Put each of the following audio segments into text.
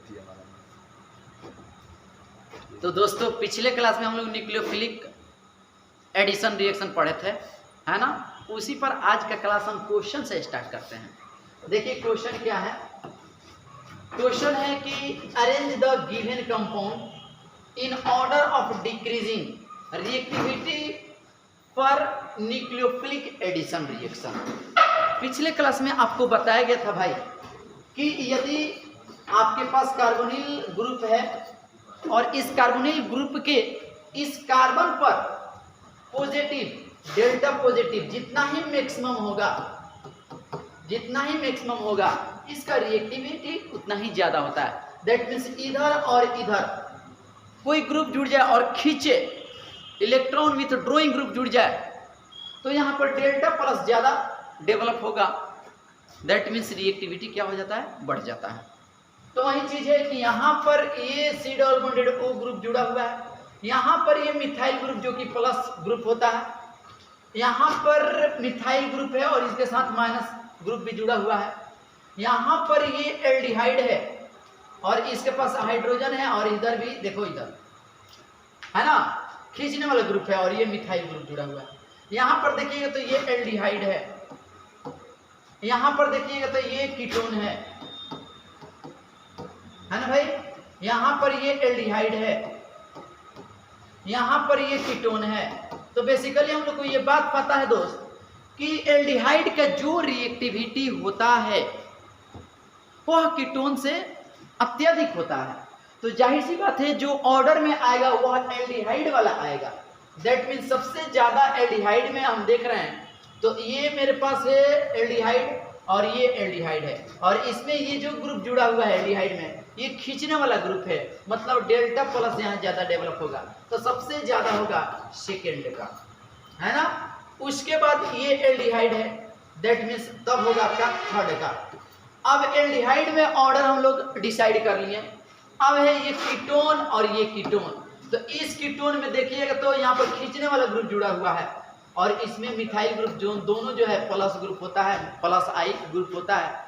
थी हमारा। तो दोस्तों पिछले क्लास में हम लोग न्यूक्लियोफिलिक एडिशन रिएक्शन पढ़े थे, है ना। उसी पर आज का क्लास हम क्वेश्चन से स्टार्ट करते हैं। देखिए क्वेश्चन क्या है। क्वेश्चन है कि arrange the given compound in order of decreasing reactivity for nucleophilic addition reaction. पिछले क्लास में आपको बताया गया था भाई कि यदि आपके पास कार्बोनिल ग्रुप है और इस कार्बोनिल ग्रुप के इस कार्बन पर पॉजिटिव डेल्टा पॉजिटिव जितना ही मैक्सिमम होगा इसका रिएक्टिविटी उतना ही ज्यादा होता है। दैट मीन्स इधर और इधर कोई ग्रुप जुड़ जाए और खींचे, इलेक्ट्रॉन विथ ड्रॉइंग ग्रुप जुड़ जाए तो यहाँ पर डेल्टा प्लस ज्यादा डेवलप होगा। दैट मीन्स रिएक्टिविटी क्या हो जाता है, बढ़ जाता है। तो वही चीज है कि यहाँ पर ये C double bonded O group जुड़ा हुआ है, यहाँ पर ये मिथाइल ग्रुप जो कि प्लस ग्रुप होता है, यहाँ पर मिथाइल ग्रुप है और इसके साथ माइनस ग्रुप भी जुड़ा हुआ है, यहाँ पर ये एल्डिहाइड है और इसके पास हाइड्रोजन है और इधर भी देखो इधर है ना खींचने वाला ग्रुप है और ये मिथाइल ग्रुप जुड़ा हुआ है। यहाँ पर देखिएगा तो ये एल्डिहाइड है, यहाँ पर देखिएगा तो ये कीटोन है ना भाई। यहाँ पर ये एल्डिहाइड है, यहाँ पर ये कीटोन है। तो बेसिकली हम लोग को ये बात पता है दोस्त कि एल्डिहाइड का जो रिएक्टिविटी होता है वह कीटोन से अत्यधिक होता है। तो जाहिर सी बात है जो ऑर्डर में आएगा वह एल्डिहाइड वाला आएगा। दैट मीन्स सबसे ज्यादा एल्डिहाइड में हम देख रहे हैं तो ये मेरे पास है एल्डिहाइड और ये एल्डिहाइड है और इसमें ये जो ग्रुप जुड़ा हुआ है एल्डिहाइड में ये खींचने वाला ग्रुप है, मतलब डेल्टा प्लस यहाँ ज्यादा डेवलप होगा तो सबसे ज्यादा होगा सेकेंड का, है ना। उसके बाद ये एल्डिहाइड है, दैट मीन्स तब होगा आपका थर्ड का। अब एल्डिहाइड में ऑर्डर हम लोग डिसाइड कर लिए। अब है ये कीटोन और ये कीटोन। तो इस कीटोन में देखिएगा तो यहाँ पर खींचने वाला ग्रुप जुड़ा हुआ है और इसमें मिथाइल ग्रुप जो दोनों जो है प्लस ग्रुप होता है, प्लस आई ग्रुप होता है।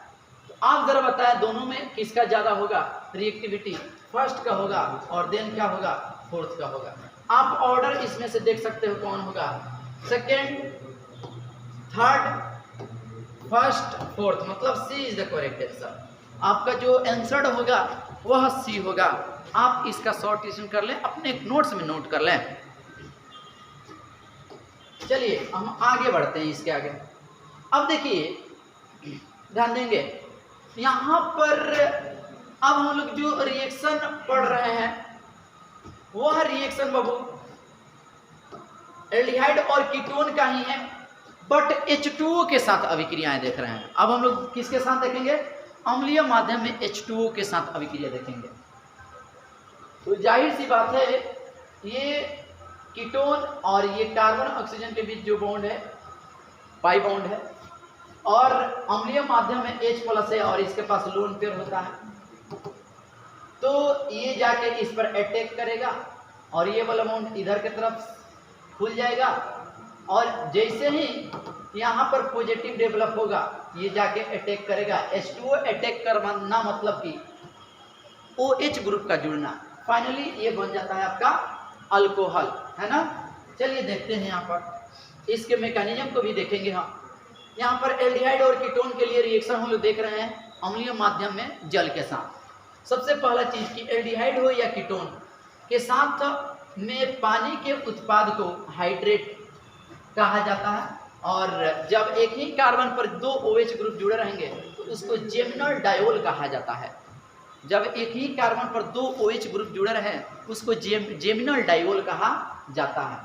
तो आप जरा बताएं दोनों में किसका ज्यादा होगा रिएक्टिविटी, फर्स्ट का होगा और देन क्या होगा, फोर्थ का होगा। आप ऑर्डर इसमें से देख सकते हो कौन होगा, सेकेंड, थर्ड, फर्स्ट, फोर्थ, मतलब सी इज द करेक्ट आंसर। आपका जो आंसर होगा वह सी होगा। आप इसका शॉर्टेशन कर लें, अपने नोट्स में नोट कर लें। चलिए हम आगे बढ़ते हैं इसके आगे। अब देखिए ध्यान देंगे यहाँ पर अब हम लोग जो रिएक्शन पढ़ रहे हैं वह रिएक्शन बाबू एल्डिहाइड और कीटोन का ही है, बट H2O के साथ अभिक्रियाएं देख रहे हैं। अब हम लोग किसके साथ देखेंगे, अम्लीय माध्यम में H2O के साथ अभिक्रिया देखेंगे। तो जाहिर सी बात है ये कीटोन और ये कार्बन ऑक्सीजन के बीच जो बॉन्ड है पाई बॉन्ड है और अम्लीय माध्यम में H+ है और इसके पास लोन पेयर होता है। तो ये जाके इस पर अटैक करेगा और ये वाला बॉन्ड इधर की तरफ खुल जाएगा और जैसे ही यहाँ पर पॉजिटिव डेवलप होगा ये जाके अटैक करेगा। H2O अटैक करना मतलब कि OH ग्रुप का जुड़ना, फाइनली ये बन जाता है आपका अल्कोहल, है ना। चलिए देखते हैं यहाँ पर इसके मैकेनिज्म को भी देखेंगे हम। यहाँ पर एल्डिहाइड और कीटोन के लिए रिएक्शन हम लोग देख रहे हैं अम्लीय माध्यम में जल के साथ। सबसे पहला चीज कि एल्डिहाइड हो या कीटोन के साथ में पानी के उत्पाद को हाइड्रेट कहा जाता है और जब एक ही कार्बन पर दो OH ग्रुप जुड़े रहेंगे तो उसको जेमिनल डायोल कहा जाता है। जब एक ही कार्बन पर दो OH ग्रुप जुड़े रहे उसको जेमिनल डायोल कहा जाता है।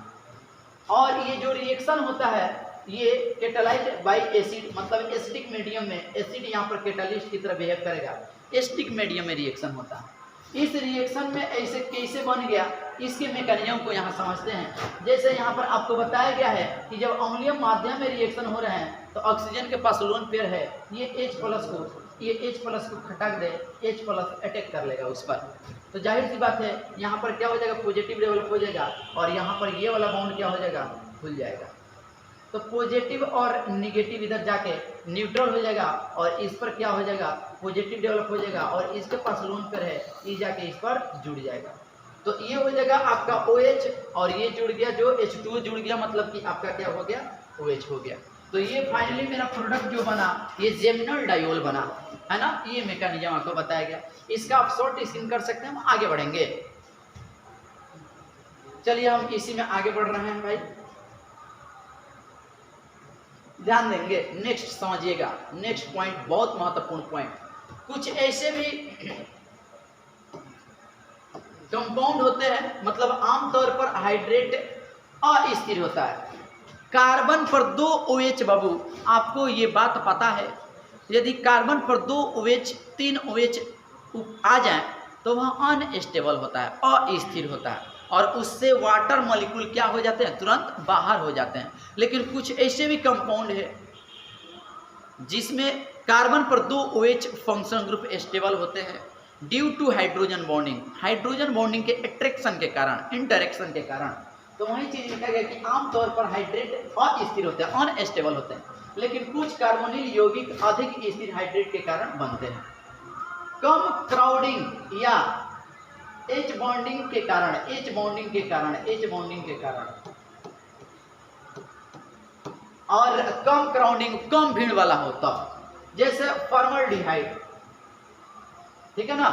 और ये जो रिएक्शन होता है ये कैटालाइज्ड बाय एसिड, मतलब एसिडिक मीडियम में एसिड यहाँ पर कैटालिस्ट की तरह बिहेव करेगा, एसिडिक मीडियम में रिएक्शन होता है। इस रिएक्शन में ऐसे कैसे बन गया इसके मैकेनिज्म को यहाँ समझते हैं। जैसे यहाँ पर आपको बताया गया है कि जब अम्लीय माध्यम में रिएक्शन हो रहे हैं तो ऑक्सीजन के पास लोन पेयर है, ये H+ को खटक दे, H+ अटैक कर लेगा उस पर। तो जाहिर सी बात है यहाँ पर क्या हो जाएगा, पॉजिटिव डेवलप हो जाएगा और यहाँ पर ये वाला बॉन्ड क्या हो जाएगा, खुल जाएगा। तो पॉजिटिव और निगेटिव इधर जाके न्यूट्रल हो जाएगा और इस पर क्या हो जाएगा, पॉजिटिव डेवलप हो जाएगा और इसके पास लोन पर है, ये जाके इस पर जुड़ जाएगा। तो ये हो जाएगा आपका OH और ये जुड़ गया जो H2O जुड़ गया, मतलब कि आपका क्या हो गया, OH हो गया। तो ये फाइनली मेरा प्रोडक्ट जो बना ये जेमिनल डायोल बना, है ना। ये मैकेनिज्म आपको बताया गया, इसका आप शॉर्ट स्किम कर सकते हैं। हम आगे बढ़ेंगे, चलिए हम इसी में आगे बढ़ रहे हैं भाई, ध्यान देंगे। नेक्स्ट समझिएगा, नेक्स्ट पॉइंट बहुत महत्वपूर्ण पॉइंट। कुछ ऐसे भी कंपाउंड होते हैं, मतलब आमतौर पर हाइड्रेट अस्थिर होता है। कार्बन पर 2 OH बाबू, आपको ये बात पता है, यदि कार्बन पर 2 OH 3 OH आ जाए तो वह अनस्टेबल होता है, अस्थिर होता है और उससे वाटर मॉलिक्यूल क्या हो जाते हैं, तुरंत बाहर हो जाते हैं। लेकिन कुछ ऐसे भी कंपाउंड है जिसमें कार्बन पर 2 OH फंक्शनल ग्रुप स्टेबल होते हैं due to hydrogen bonding, hydrogen bonding के अट्रैक्शन के कारण, इंटरेक्शन के कारण। तो वही चीज लिखा गया कि आमतौर पर हाइड्रेट अस्थिर होते हैं, अनस्टेबल होते हैं, लेकिन कुछ कार्बोनिल यौगिक अधिक स्थिर हाइड्रेट के कारण बनते हैं। कम क्राउडिंग या H बॉन्डिंग के कारण, H बॉन्डिंग के कारण, H बॉन्डिंग के कारण और कम क्राउडिंग, कम भीड़ वाला होता, जैसे फॉर्मल्डिहाइड, ठीक है ना।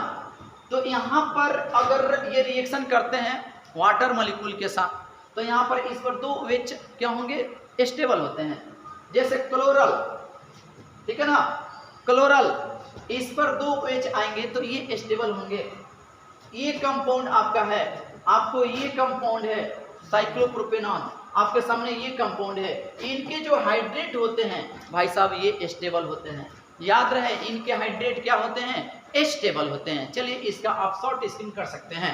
तो यहाँ पर अगर ये रिएक्शन करते हैं वाटर मॉलिक्यूल के साथ, तो यहाँ पर इस पर 2 OH क्या होंगे, स्टेबल होते हैं। जैसे क्लोरल, ठीक है ना, क्लोरल, इस पर 2 OH आएंगे तो ये स्टेबल होंगे। ये कंपाउंड आपका है, आपको ये कंपाउंड है साइक्लोप्रोपेनॉन, आपके सामने ये कंपाउंड है। इनके जो हाइड्रेट होते हैं भाई साहब ये स्टेबल होते हैं, याद रहे इनके हाइड्रेट क्या होते हैं, स्टेबल होते हैं। चलिए इसका आप शॉर्ट स्किम कर सकते हैं।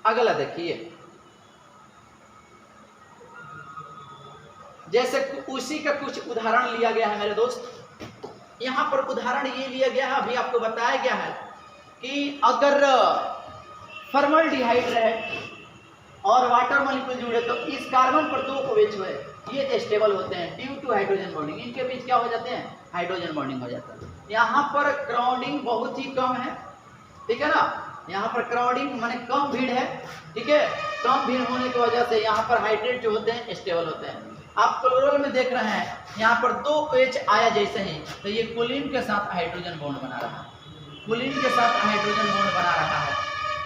अगला देखिए, जैसे उसी का कुछ उदाहरण लिया गया है मेरे दोस्त। यहां पर उदाहरण ये लिया गया है, अभी आपको बताया गया है कि अगर फॉर्मल्डिहाइड रहे और वाटर मॉलिक्यूल जुड़े तो इस कार्बन पर 2 OH हुए, ये स्टेबल होते हैं ड्यू टू हाइड्रोजन बॉन्डिंग, इनके बीच क्या हो जाते हैं, हाइड्रोजन बॉन्डिंग हो जाता है। यहाँ पर क्राउडिंग बहुत ही कम है, ठीक है ना, यहाँ पर क्राउडिंग माने कम भीड़ है, ठीक है। कम भीड़ होने की वजह से यहाँ पर हाइड्रेट जो होते हैं स्टेबल होते हैं। आप क्लोरल में देख रहे हैं यहाँ पर 2 OH आया जैसे ही तो ये कोलिन के साथ हाइड्रोजन बॉन्ड बना रहा है, कोलिन के साथ हाइड्रोजन बॉन्ड बना रहा है।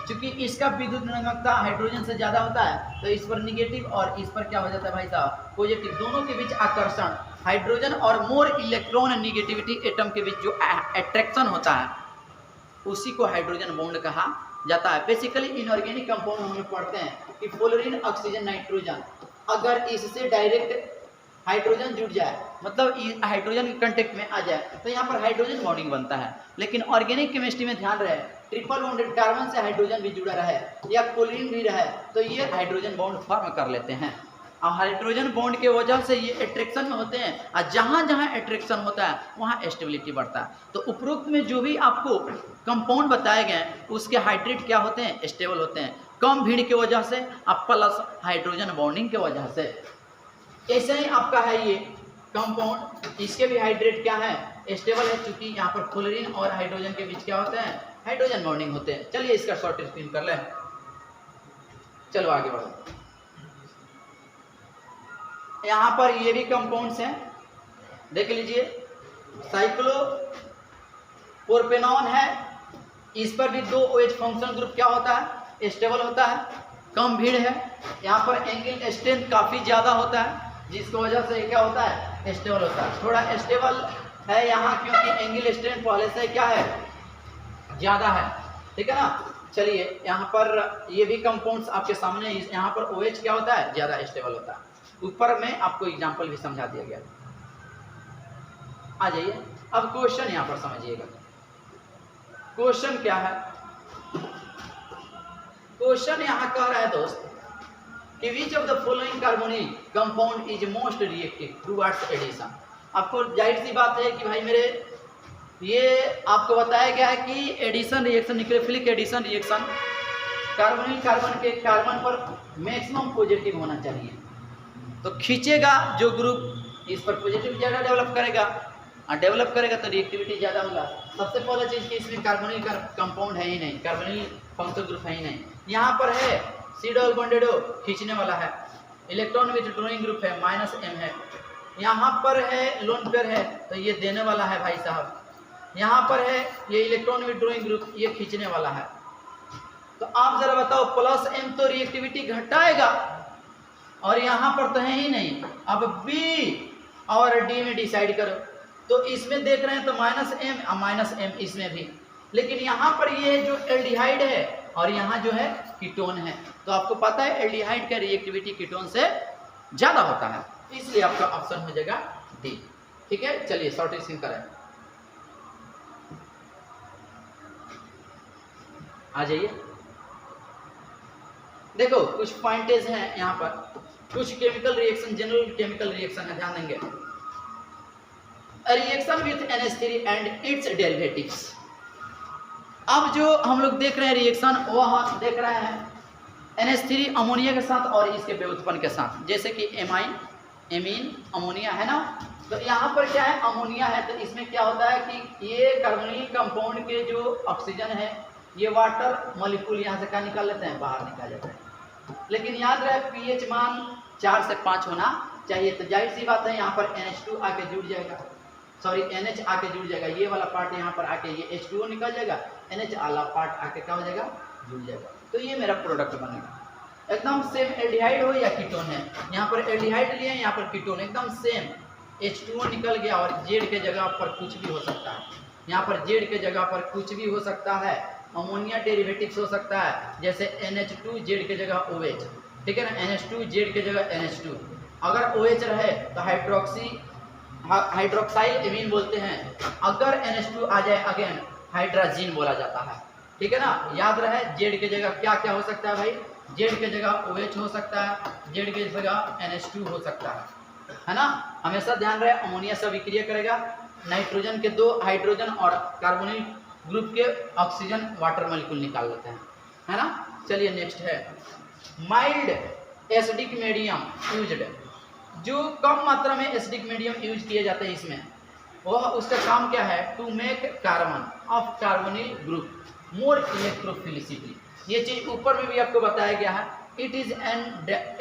क्योंकि इसका विद्युत ऋणात्मकता हाइड्रोजन से ज़्यादा होता है तो इस पर निगेटिव और इस पर क्या हो जाता है भाई साहब, पॉजिटिव। दोनों के बीच आकर्षण, हाइड्रोजन और मोर इलेक्ट्रॉन नेगेटिविटी एटम के बीच जो अट्रैक्शन होता है उसी को हाइड्रोजन बॉन्ड कहा जाता है। बेसिकली इनऑर्गेनिक कंपाउंड हम लोग पढ़ते हैं कि फ्लोरीन, ऑक्सीजन, नाइट्रोजन, अगर इससे डायरेक्ट हाइड्रोजन जुड़ जाए, मतलब हाइड्रोजन के कांटेक्ट में आ जाए तो यहाँ पर हाइड्रोजन बॉन्डिंग बनता है। लेकिन ऑर्गेनिक केमिस्ट्री में ध्यान रहे, ट्रिपल बॉन्डेड कार्बन से हाइड्रोजन भी जुड़ा रहे या क्लोरीन भी रहे तो ये हाइड्रोजन बॉन्ड फॉर्म कर लेते हैं। और हाइड्रोजन बॉन्ड के वजह से ये अट्रैक्शन में होते हैं और जहाँ जहाँ अट्रैक्शन होता है वहाँ स्टेबिलिटी बढ़ता है। तो उपरोक्त में जो भी आपको कंपाउंड बताए गए उसके हाइड्रेट क्या होते हैं, स्टेबल होते हैं, कम भीड़ की वजह से और प्लस हाइड्रोजन बॉन्डिंग की वजह से। ऐसे ही आपका है ये कंपाउंड, इसके भी हाइड्रेट क्या है, स्टेबल है, क्योंकि यहाँ पर क्लोरीन और हाइड्रोजन के बीच क्या होते हैं, हाइड्रोजन बॉन्डिंग होते हैं। चलिए इसका शॉर्ट स्क्रीन कर लें, चलो आगे बढ़ो। यहाँ पर ये भी कंपाउंड्स हैं, देख लीजिए, साइक्लोप्रोपेनॉन है, इस पर भी 2 OH फंक्शनल ग्रुप क्या होता है, स्टेबल होता है, कम भीड़ है। यहाँ पर एंगल स्ट्रेंथ काफ़ी ज़्यादा होता है जिसकी वजह से क्या होता है, स्टेबल होता है। थोड़ा स्टेबल है यहाँ क्योंकि एंगल स्ट्रेंथ पहले से क्या है, ज़्यादा है, ठीक है ना। चलिए यहाँ पर ये भी कंपाउंड्स आपके सामने, यहाँ पर OH क्या होता है, ज़्यादा स्टेबल होता है। ऊपर में आपको एग्जाम्पल भी समझा दिया गया। आ जाइए अब क्वेश्चन यहाँ पर समझिएगा। क्वेश्चन क्या है, क्वेश्चन यहाँ कह रहा है दोस्त कि which of the following carbonyl compound is most reactive towards addition. आपको जाहिर सी बात है कि भाई मेरे ये आपको बताया गया है कि addition reaction, nucleophilic addition reaction carbonyl carbon के कार्बन पर मैक्सिमम पॉजिटिव होना चाहिए, तो खींचेगा जो ग्रुप इस पर पॉजिटिव ज़्यादा डेवलप करेगा, और डेवलप करेगा तो रिएक्टिविटी ज़्यादा होगा। सबसे पहला चीज़ कि इसमें कार्बोनिल कंपाउंड है ही नहीं, कार्बोनिल फंक्शनल ग्रुप है ही नहीं। यहाँ पर है C डबल बॉन्डेड O, खींचने वाला है, इलेक्ट्रॉन विथड्रॉइंग ग्रुप है -M है, यहाँ पर है लोन पेयर है तो ये देने वाला है भाई साहब, यहाँ पर है ये इलेक्ट्रॉन विथड्रॉइंग ग्रुप, ये खींचने वाला है। तो आप जरा बताओ +M तो रिएक्टिविटी घटाएगा, और यहाँ पर तो है ही नहीं। अब B और D में डिसाइड करो, तो इसमें देख रहे हैं तो -M और -M इसमें भी, लेकिन यहाँ पर ये जो एल्डिहाइड है और यहाँ जो है कीटोन है, तो आपको पता है एल्डिहाइड का रिएक्टिविटी कीटोन से ज़्यादा होता है, इसलिए आपका ऑप्शन हो जाएगा डी। ठीक है, चलिए शॉर्टेज करें, आ जाइए। देखो कुछ पॉइंटेज हैं यहाँ पर, कुछ chemical reaction general chemical reaction है, ध्यान देंगे। Reaction with NH3 and it's derivatives. अब जो हम लोग देख रहे हैं रिएक्शन, वह देख रहे हैं NH3 अमोनिया के साथ और इसके व्युत्पन्न के साथ, जैसे कि एमीन अमोनिया है ना, तो यहाँ पर क्या है अमोनिया है, तो इसमें क्या होता है कि ये कार्बोनिल कंपाउंड के जो ऑक्सीजन है ये वाटर मॉलिक्यूल यहाँ से क्या निकाल लेते हैं, बाहर निकाल जाते हैं। लेकिन याद रहे pH मान 4 से 5 होना चाहिए, तो जाहिर सी बात है यहाँ पर NH2 आके जुड़ जाएगा, सॉरी NH आके जुड़ जाएगा, ये वाला पार्ट यहाँ पर आके ये H2O निकल जाएगा, NH वाला पार्ट आके क्या हो जाएगा, जुड़ जाएगा, तो ये मेरा प्रोडक्ट बनेगा। एकदम सेम एल्डिहाइड हो या कीटोन है, यहाँ पर एल्डिहाइड लिए यहाँ पर कीटोन, एकदम सेम H2O निकल गया, और Z के जगह पर कुछ भी हो सकता है, यहाँ पर Z के जगह पर कुछ भी हो सकता है, अमोनिया डेरिवेटिव्स हो सकता है, जैसे NH2 Z के जगह OH, ठीक है ना, NH2 Z के जगह NH2, अगर OH रहे तो हाइड्रोक्साइल एमीन बोलते हैं, अगर NH2 आ जाए अगेन हाइड्राजीन बोला जाता है, ठीक है ना। याद रहे Z के जगह क्या क्या हो सकता है भाई, Z के जगह OH हो सकता है, Z के जगह NH2 हो सकता है ना। हमेशा ध्यान रहे अमोनिया से अभिक्रिया करेगा, नाइट्रोजन के 2 हाइड्रोजन और कार्बोनिल ग्रुप के ऑक्सीजन वाटर मॉलिक्यूल निकाल लेते हैं, है ना। चलिए नेक्स्ट है माइल्ड एसिडिक मीडियम यूज्ड, जो कम मात्रा में एसिडिक मीडियम यूज किए जाते हैं इसमें, वह उसका काम क्या है, to make carbon of carbonyl group more electrophilicity. ये चीज ऊपर में भी आपको बताया गया है, it is an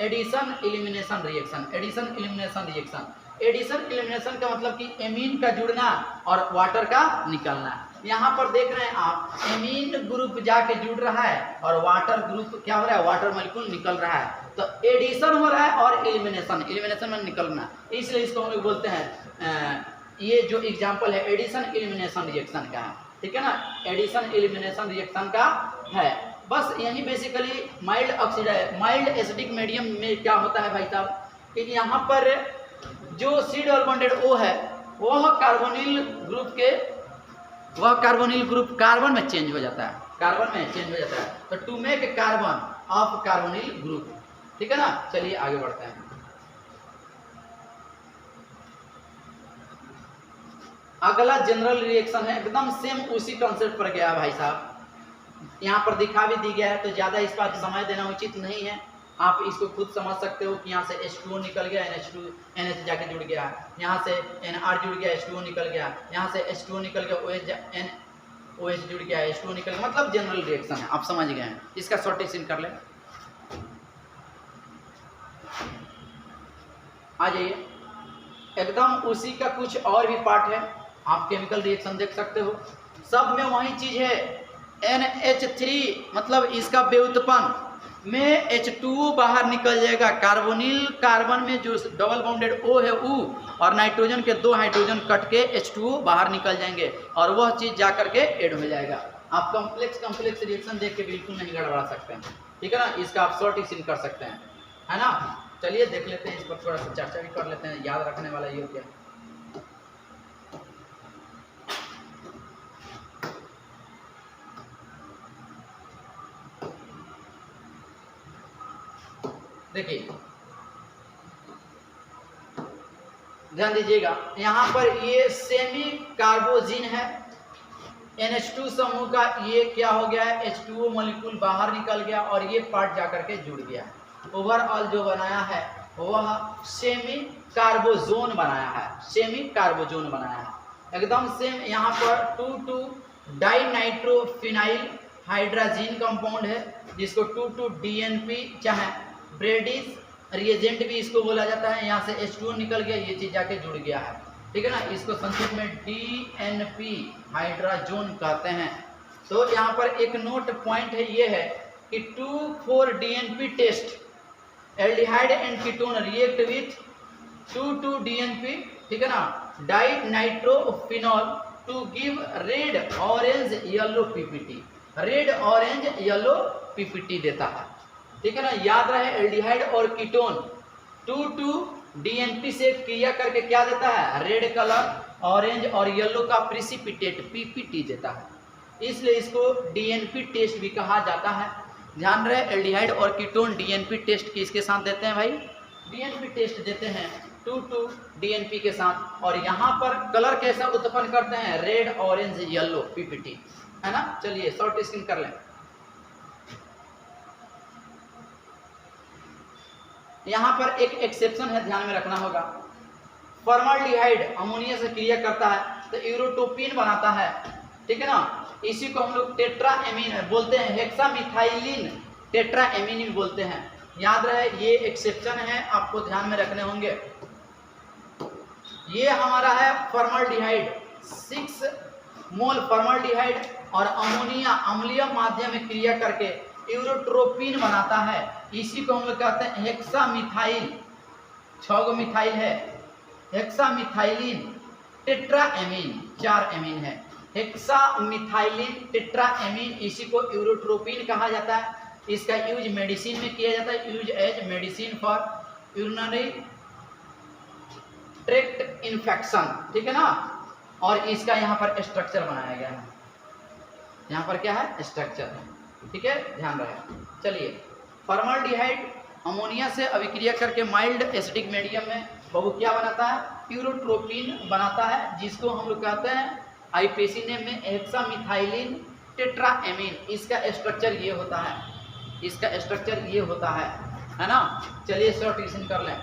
addition elimination reaction, addition elimination reaction. Addition elimination का मतलब कि एमीन का जुड़ना और वाटर का निकलना। यहाँ पर देख रहे हैं आप एमीन ग्रुप जाके जुड़ रहा है और वाटर ग्रुप क्या हो रहा है, वाटर मॉलिक्यूल निकल रहा है, तो एडिशन हो रहा है और एलिमिनेशन, एलिमिनेशन में निकलना, इसलिए इसको हम लोग बोलते हैं, ये जो एग्जाम्पल है एडिशन एलिमिनेशन रिएक्शन का है, ठीक है ना, एडिशन एलिमिनेशन रिएक्शन का है। बस यही बेसिकली माइल्ड एसिडिक मीडियम में क्या होता है भाई साहब, कि यहाँ पर जो C डबल बॉन्डेड O है वह कार्बोनिल ग्रुप कार्बन में चेंज हो जाता है, कार्बन में चेंज हो जाता है, तो to make carbon of carbonyl group, ठीक है ना। चलिए आगे बढ़ते हैं। अगला जनरल रिएक्शन है, एकदम सेम उसी कॉन्सेप्ट पर गया भाई साहब, यहाँ पर दिखा भी दी गया है, तो ज़्यादा इस पर समय देना उचित नहीं है, आप इसको खुद समझ सकते हो कि यहाँ से H2O निकल गया, NH जाके जुड़ गया, यहाँ से NR जुड़ गया, H2O निकल गया, यहाँ से H2O निकल गया, OH जुड़ गया, H2O निकल गया, मतलब जनरल रिएक्शन है, आप समझ गए हैं। इसका शॉर्टेज कर लें, आ जाइए। एकदम उसी का कुछ और भी पार्ट है, आप केमिकल रिएक्शन देख सकते हो, सब में वही चीज है, NH3 मतलब इसका व्युत्पन्न में H2O बाहर निकल जाएगा, कार्बोनिल कार्बन में जो डबल बाउंडेड O है U और नाइट्रोजन के 2 हाइड्रोजन कट के H2O बाहर निकल जाएंगे और वह चीज जा करके ऐड हो जाएगा। आप कॉम्प्लेक्स रिएक्शन देख के बिल्कुल नहीं गड़बड़ा सकते हैं, ठीक है ना, इसका आप शॉर्टेज कर सकते हैं, है ना। चलिए देख लेते हैं, इस पर थोड़ा सा चर्चा भी कर लेते हैं, याद रखने वाला ये क्या। देखिए ध्यान दीजिएगा, यहाँ पर ये सेमी कार्बोजिन है, NH2 समूह का ये क्या हो गया है, H2O मॉलिक्यूल बाहर निकल गया और ये पार्ट जाकर के जुड़ गया। ओवरऑल जो बनाया है वह सेमी कार्बोजोन बनाया है, सेमी कार्बोजोन बनाया है एकदम सेम। यहाँ पर 2,2 डाइनाइट्रोफिनाइल हाइड्राजीन कंपाउंड है जिसको 2,2 DNP चाहे ब्रेडिस रिएजेंट भी इसको बोला जाता है। यहाँ से H2O निकल गया, ये चीज जाके जुड़ गया है, ठीक है ना। इसको संक्षिप्त में DNP हाइड्राजोन कहते हैं। तो यहाँ पर एक नोट पॉइंट है, ये है कि 2,4 DNP test aldehyde and ketone react with 2,2 DNP, ठीक है ना, dinitrophenol to give red orange yellow PPT, red orange yellow PPT देता है, ठीक है ना। याद रहे एल्डिहाइड और कीटोन 2,2 DNP से क्रिया करके क्या देता है, रेड कलर, ऑरेंज और येलो का प्रिसिपिटेट PPT देता है, इसलिए इसको DNP टेस्ट भी कहा जाता है। ध्यान रहे एल्डिहाइड और कीटोन DNP टेस्ट किसके साथ देते हैं भाई, DNP टेस्ट देते हैं 2,2 DNP के साथ। और यहाँ पर कलर कैसा उत्पन्न करते हैं, रेड ऑरेंज येलो PPT, है ना। चलिए शॉर्ट स्क्रीन कर लें। यहाँ पर एक एक्सेप्शन है, ध्यान में रखना होगा। फॉर्मल्डिहाइड अमोनिया से क्रिया करता है तो यूरोटोपिन बनाता है, ठीक है ना। इसी को हम लोग टेट्राएमीन बोलते हैं, हेक्सामिथाइलिन टेट्राएमीन बोलते हैं। याद रहे ये एक्सेप्शन है, आपको ध्यान में रखने होंगे। ये हमारा है फॉर्मल्डिहाइड, 6 मोल फॉर्मल्डिहाइड और अमोनिया अम्लीय माध्यम में क्रिया करके यूरोट्रोपिन बनाता है। इसी को हम लोग कहते हैं हेक्सामिथाइल, 6 गो मिथाइल है, हेक्सामिथाइलिन टेट्राएमीन, 4 एमीन है, हेक्सामिथाइलिन टेट्राएमीन, इसी को यूरोट्रोपिन कहा जाता है। इसका यूज मेडिसिन में किया जाता है, use as medicine for urinary tract infection, ठीक है ना। और इसका यहाँ पर स्ट्रक्चर बनाया गया है, यहाँ पर क्या है, स्ट्रक्चर, ठीक है, ध्यान रहे। चलिए फॉर्मल्डिहाइड अमोनिया से अभिक्रिया करके माइल्ड एसिडिक मीडियम में वो क्या बनाता है, यूरोट्रोपिन बनाता है, जिसको हम लोग कहते हैं आईपीसी नेम में हेक्सामिथाइलिन टेट्राएमीन। इसका स्ट्रक्चर ये होता है, इसका स्ट्रक्चर ये होता है ना। चलिए शॉर्टेशन कर लें।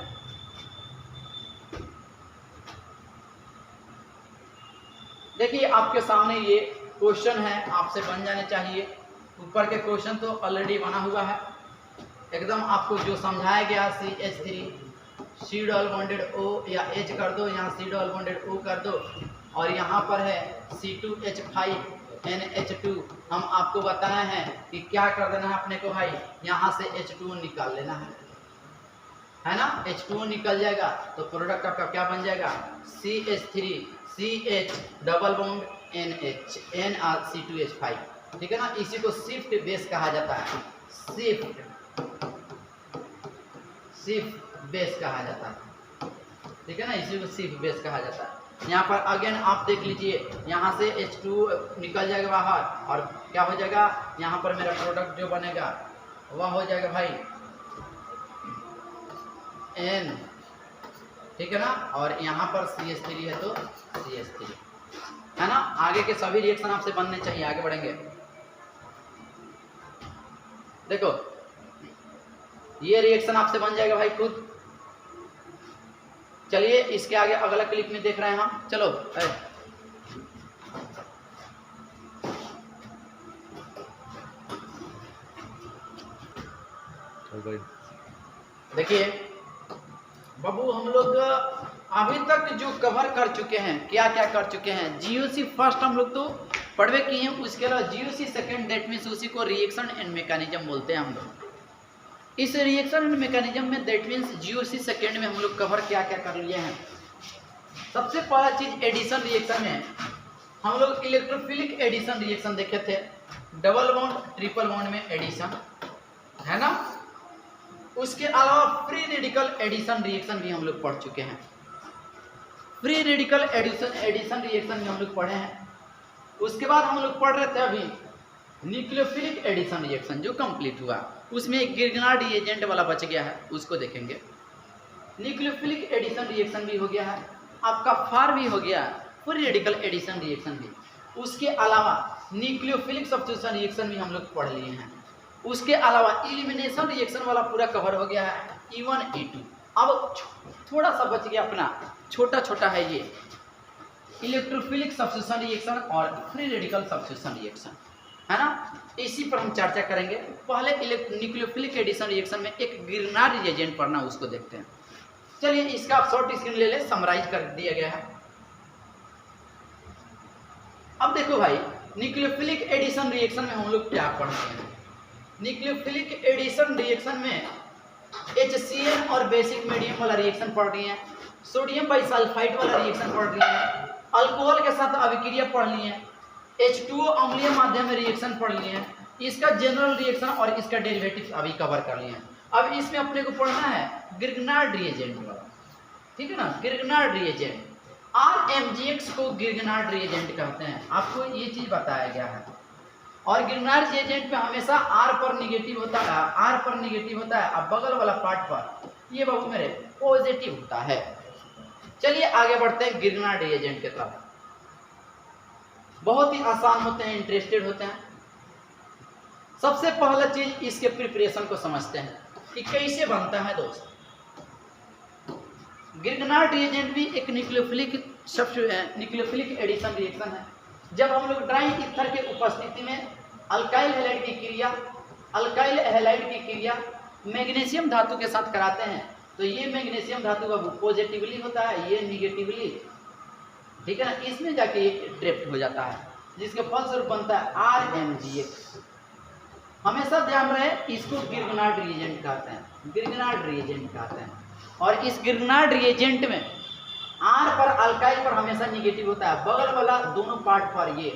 देखिए आपके सामने ये क्वेश्चन है, आपसे बन जाने चाहिए। ऊपर के क्वेश्चन तो ऑलरेडी बना हुआ है एकदम, आपको जो समझाया गया CH3 C double bonded O या H कर दो, यहाँ C डबल बॉन्डेड O कर दो, और यहाँ पर है C2H5 NH2। हम आपको बताए हैं कि क्या कर देना है अपने को भाई, यहाँ से H2O निकाल लेना है ना। H2O निकल जाएगा तो प्रोडक्ट आपका क्या बन जाएगा, CH3 CH double bond NH N C2H5, ठीक है ना। इसी को शिफ्ट बेस कहा जाता है, शिफ्ट बेस कहा जाता है, ठीक है ना, इसी को शिफ्ट बेस कहा जाता है। यहाँ पर अगेन आप देख लीजिए, यहाँ से H2 निकल जाएगा बाहर और क्या हो जाएगा, यहाँ पर मेरा प्रोडक्ट जो बनेगा वह हो जाएगा भाई N, ठीक है ना। और यहाँ पर CH3 है तो CH3, है ना। आगे के सभी रिएक्शन आपसे बनने चाहिए, आगे बढ़ेंगे। देखो ये रिएक्शन आपसे बन जाएगा भाई खुद। चलिए इसके आगे अगला क्लिप में देख रहे हैं हम, चलो देखिए बाबू, हम लोग अभी तक जो कवर कर चुके हैं, क्या क्या कर चुके हैं। GOC फर्स्ट हम लोग तो पढ़वे किए हैं, उसके अलावा GOC सेकेंड, दैट मीन्स उसी को रिएक्शन एंड मैकेनिज्म बोलते हैं हम लोग। इस रिएक्शन एंड मैकेनिज्म में दैट मीन्स GOC सेकेंड में हम लोग कवर क्या क्या कर लिए हैं। सबसे पहला चीज एडिशन रिएक्शन में हम लोग इलेक्ट्रोफिलिक एडिशन रिएक्शन देखे थे, डबल बॉन्ड ट्रिपल बॉन्ड में एडिशन, है ना। उसके अलावा फ्री रेडिकल एडिशन रिएक्शन भी हम लोग पढ़ चुके हैं। फ्री रेडिकल एडिशन रिएक्शन में हम लोग पढ़े हैं। उसके बाद हम लोग पढ़ रहे थे अभी न्यूक्लियोफिलिक एडिशन रिएक्शन जो कंप्लीट हुआ, उसमें एक गिरगनार्ड रिएजेंट वाला बच गया है, उसको देखेंगे। न्यूक्लियोफिलिक एडिशन रिएक्शन भी हो गया है, आपका फार भी हो गया, फ्री रेडिकल एडिशन रिएक्शन भी। उसके अलावा न्यूक्लियोफिलिक सब्स्टिट्यूशन रिएक्शन भी हम लोग पढ़ लिए हैं। उसके अलावा एलिमिनेशन रिएक्शन वाला पूरा कवर हो गया है E1 E2। अब थोड़ा सा बच गया अपना, छोटा छोटा है ये इलेक्ट्रोफिलिक सब्स्टिट्यूशन रिएक्शन और फ्री रेडिकल सब्स्टिट्यूशन रिएक्शन, है ना। इसी पर हम चर्चा करेंगे। पहले न्यूक्लियोफिलिक एडिशन रिएक्शन में एक गिरनार रिएजेंट पढ़ना, उसको देखते हैं। चलिए इसका आप शॉर्ट स्क्रीन ले ले, समराइज कर दिया गया है। अब देखो भाई, न्यूक्लियोफिलिक एडिशन रिएक्शन में हम लोग क्या पढ़ते हैं। न्यूक्लियोफिलिक एडिशन रिएक्शन में HCl और बेसिक मीडियम वाला रिएक्शन पढ़ रही हैं, सोडियम बाइसल्फाइड वाला रिएक्शन पढ़ रही हैं, अल्कोहल के साथ अभिक्रिया पढ़ ली है, H2O अम्लीय माध्यम में रिएक्शन पढ़ लिए हैं, इसका जनरल रिएक्शन और इसका डेरिवेटिव अभी कवर कर लिए हैं। अब इसमें अपने को पढ़ना है गिरगनार्ड रिएजेंट वाला, ठीक है ना। गिरगनार्ड रिएजेंट, RMGX को गिरगनार्ड रिएजेंट कहते हैं, आपको ये चीज बताया गया है। और गिरगनार्ड रिएजेंट में हमेशा R पर निगेटिव होता है, R पर निगेटिव होता है, अब बगल वाला पार्ट पर ये बाबू मेरे पॉजिटिव होता है। चलिए आगे बढ़ते हैं गिरगनार्ड रिएजेंट के तरफ। बहुत ही आसान होते हैं, इंटरेस्टेड होते हैं। सबसे पहला चीज इसके प्रिपरेशन को समझते हैं कि कैसे बनता है दोस्त। गिरगनार्ड रिएजेंट भी एक न्यूक्लियोफिलिक एडिशन रिएक्शन है। जब हम लोग ड्राई ईथर के उपस्थिति में अल्काइल हैलाइड की क्रिया मैग्नीशियम धातु के साथ कराते हैं, तो ये मैग्नीशियम धातु का पॉजिटिवली होता है, ये निगेटिवली, ठीक है ना। इसमें जाके ये ड्रिफ्ट हो जाता है, जिसके फलस्वरूप बनता है RMGX। हमेशा ध्यान रहे, इसको गिरगनार्ड रिएजेंट कहते हैं, गिरगनार्ड रिएजेंट कहते हैं। और इस गिरगनार्ड रिएजेंट में R पर अल्काइल पर हमेशा निगेटिव होता है, बगल वाला दोनों पार्ट पर ये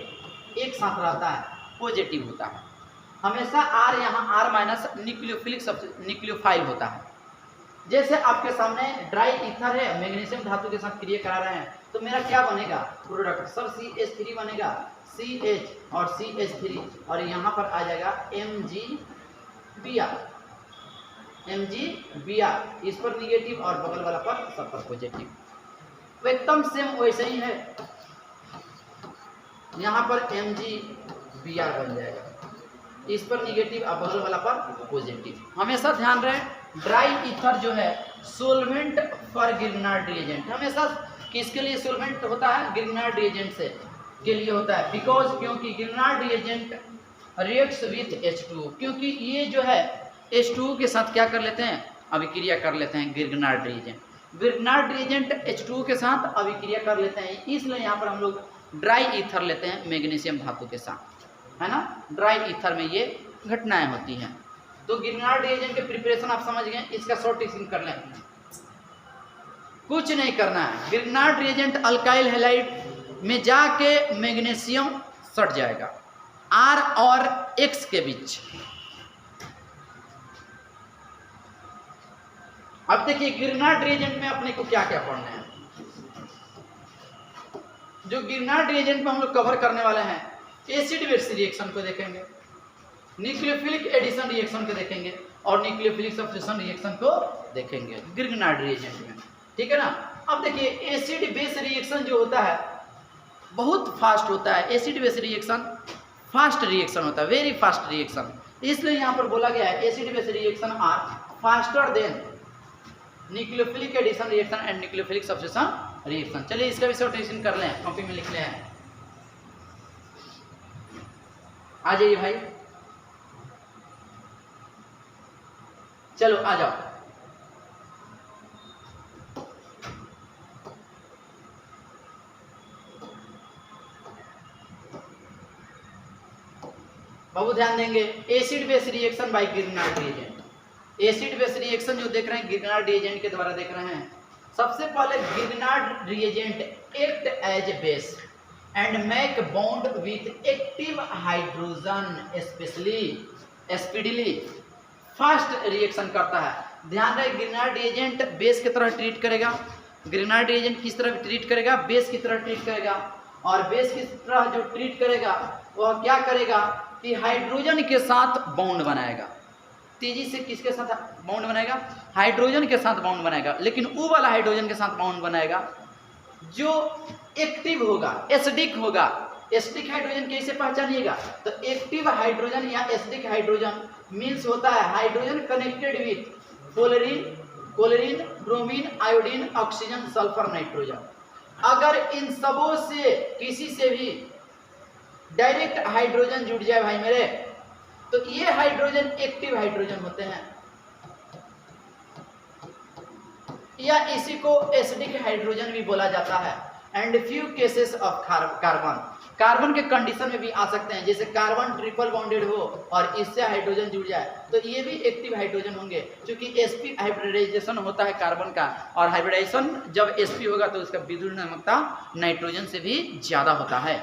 एक साथ रहता है, पॉजिटिव होता है। हमेशा R यहाँ R माइनस न्यूक्लियोफाइल होता है। जैसे आपके सामने ड्राई ईथर है, मैग्नीशियम धातु के साथ क्रिया करा रहे हैं, तो मेरा क्या बनेगा प्रोडक्ट, सर CH3 बनेगा, CH और CH3, और यहाँ पर आ जाएगा MgBr, इस पर निगेटिव और बगल वाला पर सब पर पॉजिटिव। तो एकदम सेम वैसे ही है, यहाँ पर MgBr बन जाएगा, इस पर निगेटिव और बगल वाला पर पॉजिटिव। हमेशा ध्यान रहे, ड्राई ईथर जो है सोलवेंट फॉर गिरगनार्ड रिएजेंट, हमेशा किसके लिए सोलवेंट होता है, गिरगनार्ड रिएजेंट से के लिए होता है। बिकॉज क्योंकि गिरगनार्ड रिएजेंट रिएक्ट्स विथ H2O, क्योंकि ये जो है H2O के साथ क्या कर लेते हैं, अभिक्रिया कर लेते हैं। गिरगनार्ड रिएजेंट H2O के साथ अभिक्रिया कर लेते हैं, इसलिए यहाँ पर हम लोग ड्राई ईथर लेते हैं मैग्नीशियम धातु के साथ, है ना। ड्राई ईथर में ये घटनाएं होती हैं। तो गिरगनार्ड रिएजेंट के प्रिपरेशन आप समझ गए, इसका शॉर्ट स्क्रीन कर लें, कुछ नहीं करना है। गिरगनार्ड रिएजेंट अल्काइल हैलाइड में जाके मैग्नीशियम सट जाएगा R और X के बीच। अब देखिए गिरगनार्ड रिएजेंट में अपने को क्या क्या पढ़ना है। जो गिरगनार्ड रिएजेंट में हम लोग कवर करने वाले हैं, एसिड बेस रिएक्शन को देखेंगे, न्यूक्लियोफिलिक एडिशन रिएक्शन को देखेंगे और न्यूक्लियोफिलिक सब्स्टिट्यूशन रिएक्शन को देखेंगे गिरगनार्ड रिएजेंट में, ठीक है ना। अब देखिए एसिड बेस रिएक्शन जो होता है बहुत फास्ट होता है। Acid base reaction fast reaction होता है, वेरी फास्ट रिएक्शन, इसलिए यहाँ पर बोला गया है acid base reaction are faster than nucleophilic addition reaction and nucleophilic substitution reaction. चलिए इसका भी शॉर्टेशन कर लें, कॉपी में लिख लें। आ जाइए भाई, चलो आ जाओ। बाबू ध्यान देंगे, acid base reaction by Grignard reagent. Acid base reaction जो देख रहे हैं गिरगनार्ड रिएजेंट के द्वारा देख रहे हैं। सबसे पहले Grignard reagent act as base and make bond with active hydrogen speedily fast reaction करता है। ध्यान रहे, गिरगनार्ड रिएजेंट बेस की तरह ट्रीट करेगा। गिरगनार्ड रिएजेंट किस तरह ट्रीट करेगा, बेस की तरह ट्रीट करेगा। और बेस की तरह जो ट्रीट करेगा वह क्या करेगा कि हाइड्रोजन के साथ बॉन्ड बनाएगा। तेजी से किसके साथ बॉन्ड बनाएगा, हाइड्रोजन के साथ बॉन्ड बनाएगा, लेकिन वो वाला हाइड्रोजन के साथ बॉन्ड बनाएगा जो एक्टिव होगा, एसिडिक होगा, एसिडिक हाइड्रोजन कैसे पहचानिएगा? तो एक्टिव हाइड्रोजन या एसिडिक हाइड्रोजन मीन्स होता है hydrogen connected with chlorine, bromine, iodine, oxygen, sulphur, nitrogen. अगर इन सबों से किसी से भी डायरेक्ट हाइड्रोजन जुड़ जाए भाई मेरे, तो ये हाइड्रोजन एक्टिव हाइड्रोजन होते हैं, या इसी को एसिडिक हाइड्रोजन भी बोला जाता है। And few cases of carbon के कंडीशन में भी आ सकते हैं, जैसे कार्बन ट्रिपल बॉन्डेड हो और इससे हाइड्रोजन जुड़ जाए तो ये भी एक्टिव हाइड्रोजन होंगे, क्योंकि sp हाइब्रिडाइजेशन होता है कार्बन का, और हाइब्रिडाइजेशन जब sp होगा तो इसका विद्युत निर्भरता नाइट्रोजन से भी ज्यादा होता है।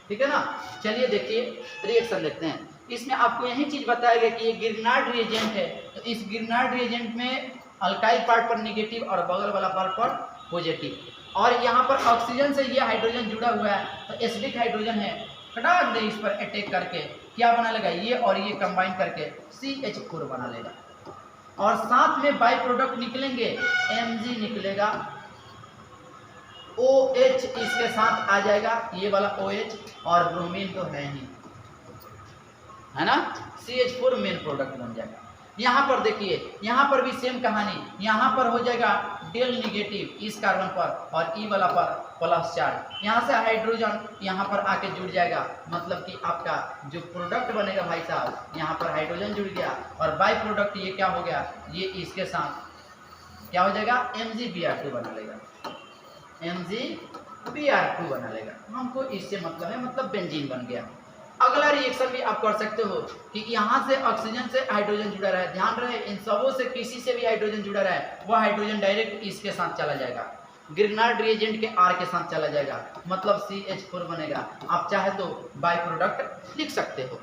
ठीक है ना। चलिए देखिए रिएक्शन देखते हैं। इसमें आपको यही चीज बताया गया कि ये गिरनार्ड रिएजेंट है, तो इस गिरनार्ड रिएजेंट में अल्काइल पार्ट पर नेगेटिव और बगल वाला पार्ट पर पॉजिटिव, और यहाँ पर ऑक्सीजन से ये हाइड्रोजन जुड़ा हुआ है तो एसिडिक हाइड्रोजन है। फटाक दे इस पर अटैक करके क्या बना लेगा, ये और ये कंबाइन करके CH4 बना लेगा, और साथ में बाई प्रोडक्ट निकलेंगे, Mg निकलेगा, OH इसके साथ आ जाएगा, ये वाला OH, और ब्रोमीन तो है ही, है ना, CH4 मेन प्रोडक्ट बन जाएगा। यहाँ पर देखिए, यहाँ पर भी सेम कहानी, यहाँ पर हो जाएगा डेल निगेटिव इस कार्बन पर और ई वाला पर प्लस चार्ज, यहाँ से हाइड्रोजन यहाँ पर आके जुड़ जाएगा, मतलब कि आपका जो प्रोडक्ट बनेगा भाई साहब, यहाँ पर हाइड्रोजन जुड़ गया और बाई प्रोडक्ट ये क्या हो गया, ये इसके साथ क्या हो जाएगा, MgBr2 बना लेगा, MgBr2 बना लेगा। हमको इससे मतलब है, मतलब बेंजीन बन गया। अगला रिएक्शन भी आप कर सकते हो कि यहाँ से ऑक्सीजन से हाइड्रोजन जुड़ा रहा है, ध्यान रहे इन सबों से किसी से भी हाइड्रोजन जुड़ा रहा है, वह हाइड्रोजन डायरेक्ट इसके साथ चला जाएगा, गिरनार्ड रिएजेंट के R के साथ चला जाएगा, मतलब CH4 बनेगा। आप चाहे तो बाई प्रोडक्ट लिख सकते हो।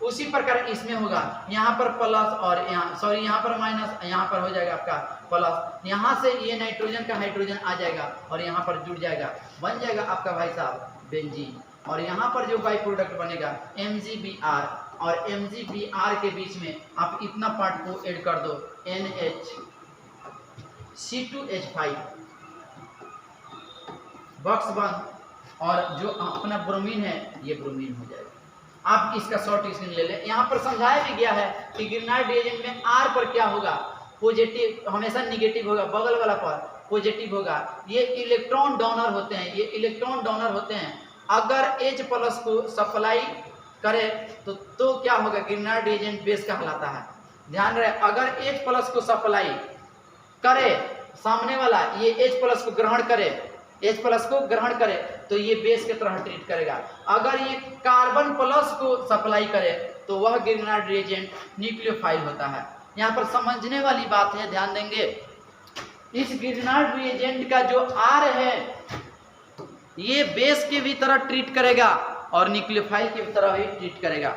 उसी प्रकार इसमें होगा, यहाँ पर प्लस और यहाँ पर माइनस, यहाँ पर हो जाएगा आपका प्लस, यहाँ से ये नाइट्रोजन का हाइड्रोजन आ जाएगा और यहाँ पर जुड़ जाएगा, बन जाएगा आपका भाई साहब बेंजीन। और यहाँ पर जो बाई प्रोडक्ट बनेगा MgBr, और MgBr के बीच में आप इतना पार्ट को ऐड कर दो, NHC2H5 बॉक्स बंद, और जो अपना ब्रोमीन है ये ब्रोमीन हो जाएगा। आप इसका शॉर्ट स्क्रीन ले लें। यहाँ पर समझाया भी गया है कि गिरनार्ड रिएजेंट में R पर क्या होगा, पॉजिटिव हमेशा निगेटिव होगा, बगल वाला पर पॉजिटिव होगा। ये इलेक्ट्रॉन डोनर होते हैं, ये इलेक्ट्रॉन डोनर होते हैं। अगर H प्लस को सप्लाई करे तो क्या होगा, गिरनार्ड रिएजेंट बेस कहलाता है। ध्यान रहे, अगर H प्लस को सप्लाई करे सामने वाला, ये H प्लस को ग्रहण करे, H प्लस को ग्रहण करे तो ये बेस की तरह ट्रीट करेगा। अगर ये कार्बन प्लस को सप्लाई करे तो वह गिरनार्ड रिएजेंट न्यूक्लियोफाइल होता है। यहाँ पर समझने वाली बात है, ध्यान देंगे, इस गिरनार्ड रिएजेंट का जो R है ये बेस की भी तरह ट्रीट करेगा और न्यूक्लियोफाइल की तरह भी ट्रीट करेगा।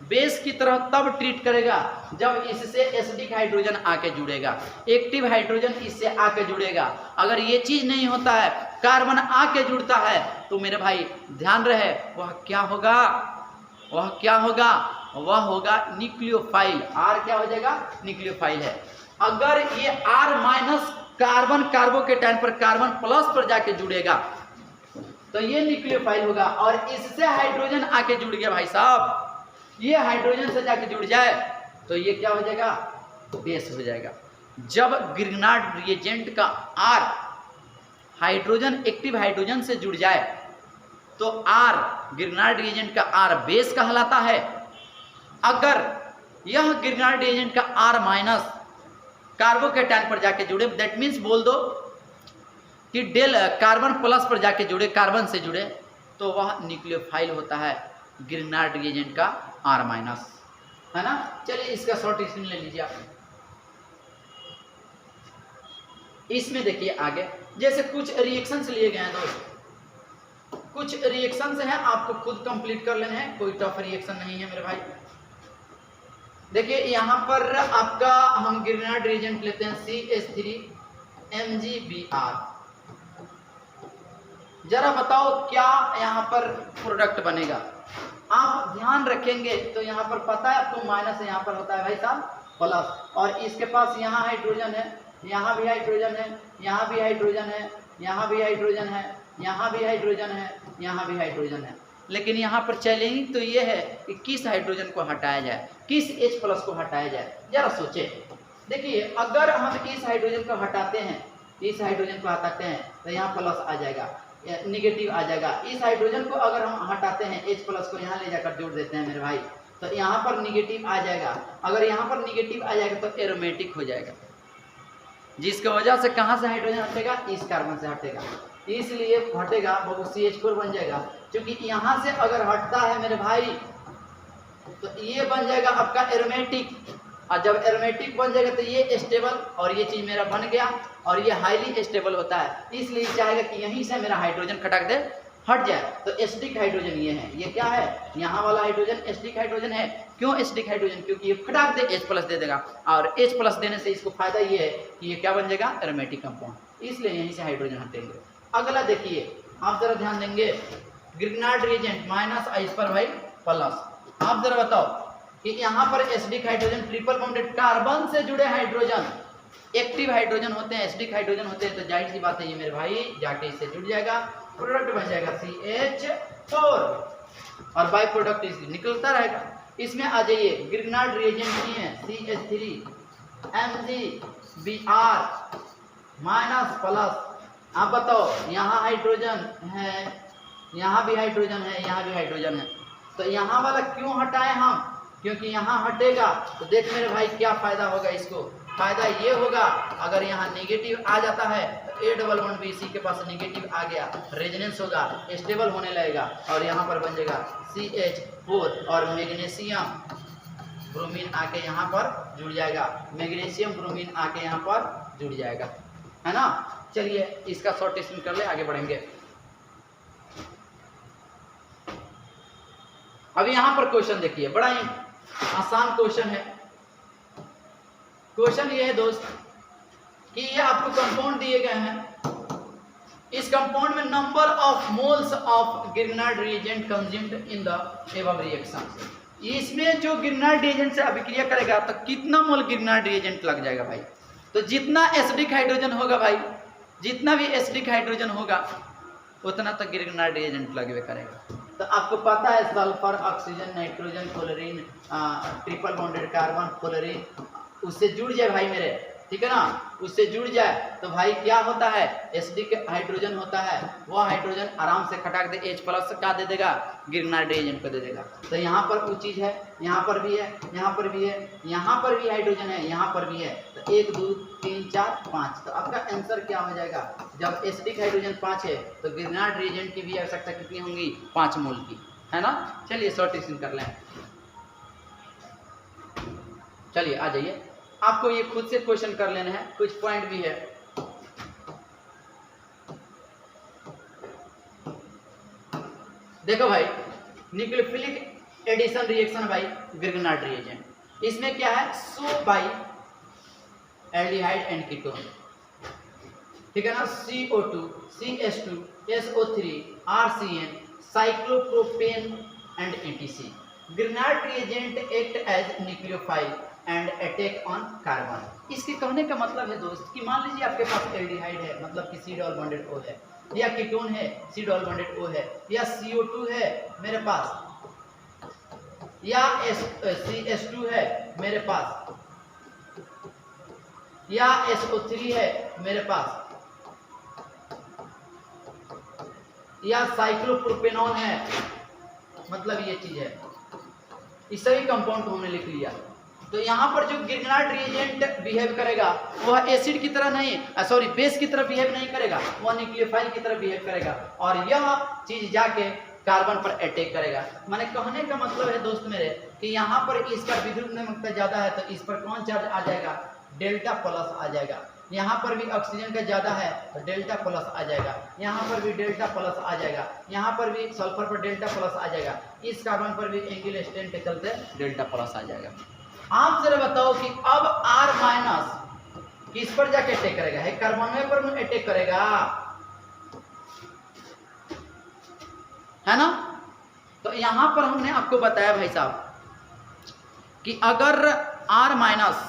बेस की तरह तब ट्रीट करेगा जब इससे एसिडिक हाइड्रोजन आके जुड़ेगा, एक्टिव हाइड्रोजन इससे आके जुड़ेगा। अगर ये चीज नहीं होता है, कार्बन आके जुड़ता है, तो मेरे भाई ध्यान रहे वह क्या होगा, वह क्या होगा, वह होगा न्यूक्लियोफाइल। R क्या हो जाएगा, न्यूक्लियोफाइल है। अगर ये R माइनस कार्बन कार्बोकेटाइन पर कार्बन प्लस पर जाके जुड़ेगा तो ये न्यूक्लियोफाइल होगा, और इससे हाइड्रोजन आके जुड़ गया भाई साहब, ये हाइड्रोजन से जाके जुड़ जाए तो ये क्या हो जाएगा, बेस हो जाएगा। जब गिरनार्ड रिएजेंट का R हाइड्रोजन एक्टिव हाइड्रोजन से जुड़ जाए तो R गिरनार्ड रिएजेंट का R बेस कहलाता है। अगर यह गिरनार्ड रिएजेंट का R माइनस कार्बोकेटाइन पर जाके जुड़े, दैट मीन्स बोल दो कि डेल कार्बन प्लस पर जाके जुड़े, कार्बन से जुड़े, तो वह न्यूक्लियोफाइल होता है गिरनार्ड रिएजेंट का R माइनस, है ना। चलिए इसका शॉर्ट स्क्रीन ले लीजिए आप। इसमें देखिए आगे जैसे कुछ रिएक्शंस लिए गए हैं दोस्त, कुछ रिएक्शंस हैं आपको खुद कंप्लीट कर लेने हैं, कोई टफ रिएक्शन नहीं है मेरे भाई। देखिए यहाँ पर आपका हम गिरनार्ड रिएजेंट लेते हैं CH3 MgBr। जरा बताओ क्या यहाँ पर प्रोडक्ट बनेगा। आप ध्यान रखेंगे तो यहाँ पर पता है आपको माइनस यहाँ पर होता है भाई साहब प्लस, और इसके पास यहाँ हाइड्रोजन है, यहाँ भी हाइड्रोजन है, यहाँ भी हाइड्रोजन है, यहाँ भी हाइड्रोजन है, यहाँ भी हाइड्रोजन है, यहाँ भी हाइड्रोजन है। लेकिन यहाँ पर चैलेंज तो ये है कि किस हाइड्रोजन को हटाया जाए, किस H प्लस को हटाया जाए। जरा सोचे, देखिए अगर हम इस हाइड्रोजन को हटाते हैं, इस हाइड्रोजन को हटाते हैं तो यहाँ प्लस आ जाएगा, निगेटिव आ जाएगा। इस हाइड्रोजन को अगर हम हटाते हैं, H प्लस को यहाँ ले जाकर जोड़ देते हैं मेरे भाई, तो यहाँ पर निगेटिव आ जाएगा। अगर यहाँ पर निगेटिव आ जाएगा तो एरोमेटिक हो जाएगा, जिसकी वजह से कहाँ से हाइड्रोजन हटेगा, इस कार्बन से हटेगा, इसलिए हटेगा वो CH4 बन जाएगा। क्योंकि यहाँ से अगर हटता है मेरे भाई तो ये बन जाएगा आपका एरोमेटिक, और जब एरोमेटिक बन जाएगा तो ये स्टेबल, और ये चीज़ मेरा बन गया, और ये हाईली स्टेबल होता है, इसलिए चाहेगा कि यहीं से मेरा हाइड्रोजन खटक दे, हट जाए। तो एसिडिक हाइड्रोजन ये है, ये क्या है, यहाँ वाला हाइड्रोजन एसिडिक हाइड्रोजन है। क्यों एसिडिक हाइड्रोजन, क्योंकि ये खटाक दे H प्लस दे देगा, और H प्लस देने से इसको फायदा ये है कि ये क्या बन जाएगा, एरोमेटिक कंपाउंड, इसलिए यहीं से हाइड्रोजन हटेंगे। अगला देखिए, आप जरा ध्यान देंगे, ग्रिग्नार्ड रिएजेंट माइनस आइस पर भाई प्लस। आप जरा बताओ कि यहाँ पर acidic hydrogen triple bonded carbon से जुड़े हाइड्रोजन एक्टिव हाइड्रोजन होते हैं, एसिडिक हाइड्रोजन होते हैं, तो जाहिर सी बात है ये मेरे भाई जाके इससे जुड़ जाएगा, प्रोडक्ट बन जाएगा CH4, और बाय प्रोडक्ट इसकी निकलता रहेगा। इसमें आ जाइए, ग्रिग्नार्ड रिएजेंट नहीं है, CH3 MgBr माइनस प्लस। आप बताओ, यहाँ हाइड्रोजन है, यहाँ भी हाइड्रोजन है, यहाँ भी हाइड्रोजन है, तो यहाँ वाला क्यों हटाएं हम, क्योंकि यहाँ हटेगा तो देख मेरे भाई क्या फायदा होगा इसको। फायदा ये होगा, अगर यहाँ नेगेटिव आ जाता है तो A डबल बॉन्ड भी इसी के पास नेगेटिव आ गया, रेजोनेंस होगा, स्टेबल होने लगेगा, और यहाँ पर बन जाएगा CH4, और मैग्नीशियम ब्रोमीन आके यहाँ पर जुड़ जाएगा, मैग्नीशियम ब्रोमीन आके यहाँ पर जुड़ जाएगा, है ना। चलिए इसका शॉर्टेशन कर ले, आगे बढ़ेंगे। अभी यहाँ पर क्वेश्चन देखिए, बड़ा ही आसान क्वेश्चन है। क्वेश्चन ये है दोस्त कि ये आपको कंपाउंड दिए गए हैं, इस कंपाउंड में number of moles of Grignard reagent consumed in the above reaction, इसमें जो ग्रिग्नार्ड रिएजेंट से अभिक्रिया करेगा तो कितना मोल ग्रिग्नार्ड रिएजेंट लग जाएगा भाई। तो जितना एसिडिक हाइड्रोजन होगा भाई, जितना भी एसिडिक हाइड्रोजन होगा उतना तो ग्रिग्नार्ड रिएजेंट लगवे करेगा। तो आपको पता है sulphur, oxygen, nitrogen, chlorine, triple bonded carbon, fluorine, उससे जुड़ जाए भाई मेरे, ठीक है ना, उससे जुड़ जाए तो भाई क्या होता है, एसिडिक हाइड्रोजन होता है, वह हाइड्रोजन आराम से खटाक दे H प्लस का दे देगा, ग्रिग्नार्ड रिएजेंट को दे देगा। तो यहाँ पर वो चीज़ है, यहाँ पर भी है, यहाँ पर भी है, यहाँ पर भी हाइड्रोजन है, यहाँ पर भी है, तो 1 2 3 4 5। तो आपका आंसर क्या हो जाएगा, जब एसिडिक हाइड्रोजन 5 है तो ग्रिग्नार्ड रिएजेंट की भी आवश्यकता कितनी होंगी, 5 मोल की, है ना। चलिए शॉर्टेशन कर लें, चलिए आ जाइए, आपको ये खुद से क्वेश्चन कर लेना है, कुछ पॉइंट भी है। देखो भाई, nucleophilic addition reaction by Grignard reagent, इसमें क्या है, so by aldehyde and ketone, ठीक है ना, CO2 CH2 SO3 RCN cyclopropane and ETC। Grignard reagent act as nucleophile and attack on carbon. इसके कहने का मतलब है दोस्त कि मान लीजिए आपके पास एल्डिहाइड है, मतलब कि C डबल बॉन्डेड O है, या कीटोन है C डबल बॉन्डेड O है, या CO2 है मेरे पास, या CH2 है मेरे पास, या SO3 है मेरे पास, या साइक्लोप्रोपेनॉन है, मतलब ये चीज है, इस सभी कंपाउंड को हमने लिख लिया। तो यहाँ पर जो ग्रिग्नार्ड रिएजेंट बिहेव करेगा वह एसिड की तरह नहीं, सॉरी बेस की तरह बिहेव नहीं करेगा, वह न्यूक्लियोफाइल की तरह बिहेव करेगा, और यह चीज जाके कार्बन पर अटैक करेगा। मैंने कहने का मतलब है दोस्त मेरे कि यहाँ पर इसका विद्युत निर्भरता ज्यादा है तो इस पर कौन चार्ज आ जाएगा, डेल्टा प्लस आ जाएगा। यहाँ पर भी ऑक्सीजन का ज्यादा है तो डेल्टा प्लस आ जाएगा, यहाँ पर भी डेल्टा प्लस आ जाएगा, यहाँ पर भी सल्फर पर डेल्टा प्लस आ जाएगा, इस कार्बन पर भी एंगल स्ट्रेन के चलते डेल्टा प्लस आ जाएगा। आप जरा बताओ कि अब R माइनस किस पर जाके अटैक करेगा, है कार्बन पर अटैक करेगा, है ना। तो यहां पर हमने आपको बताया भाई साहब कि अगर R माइनस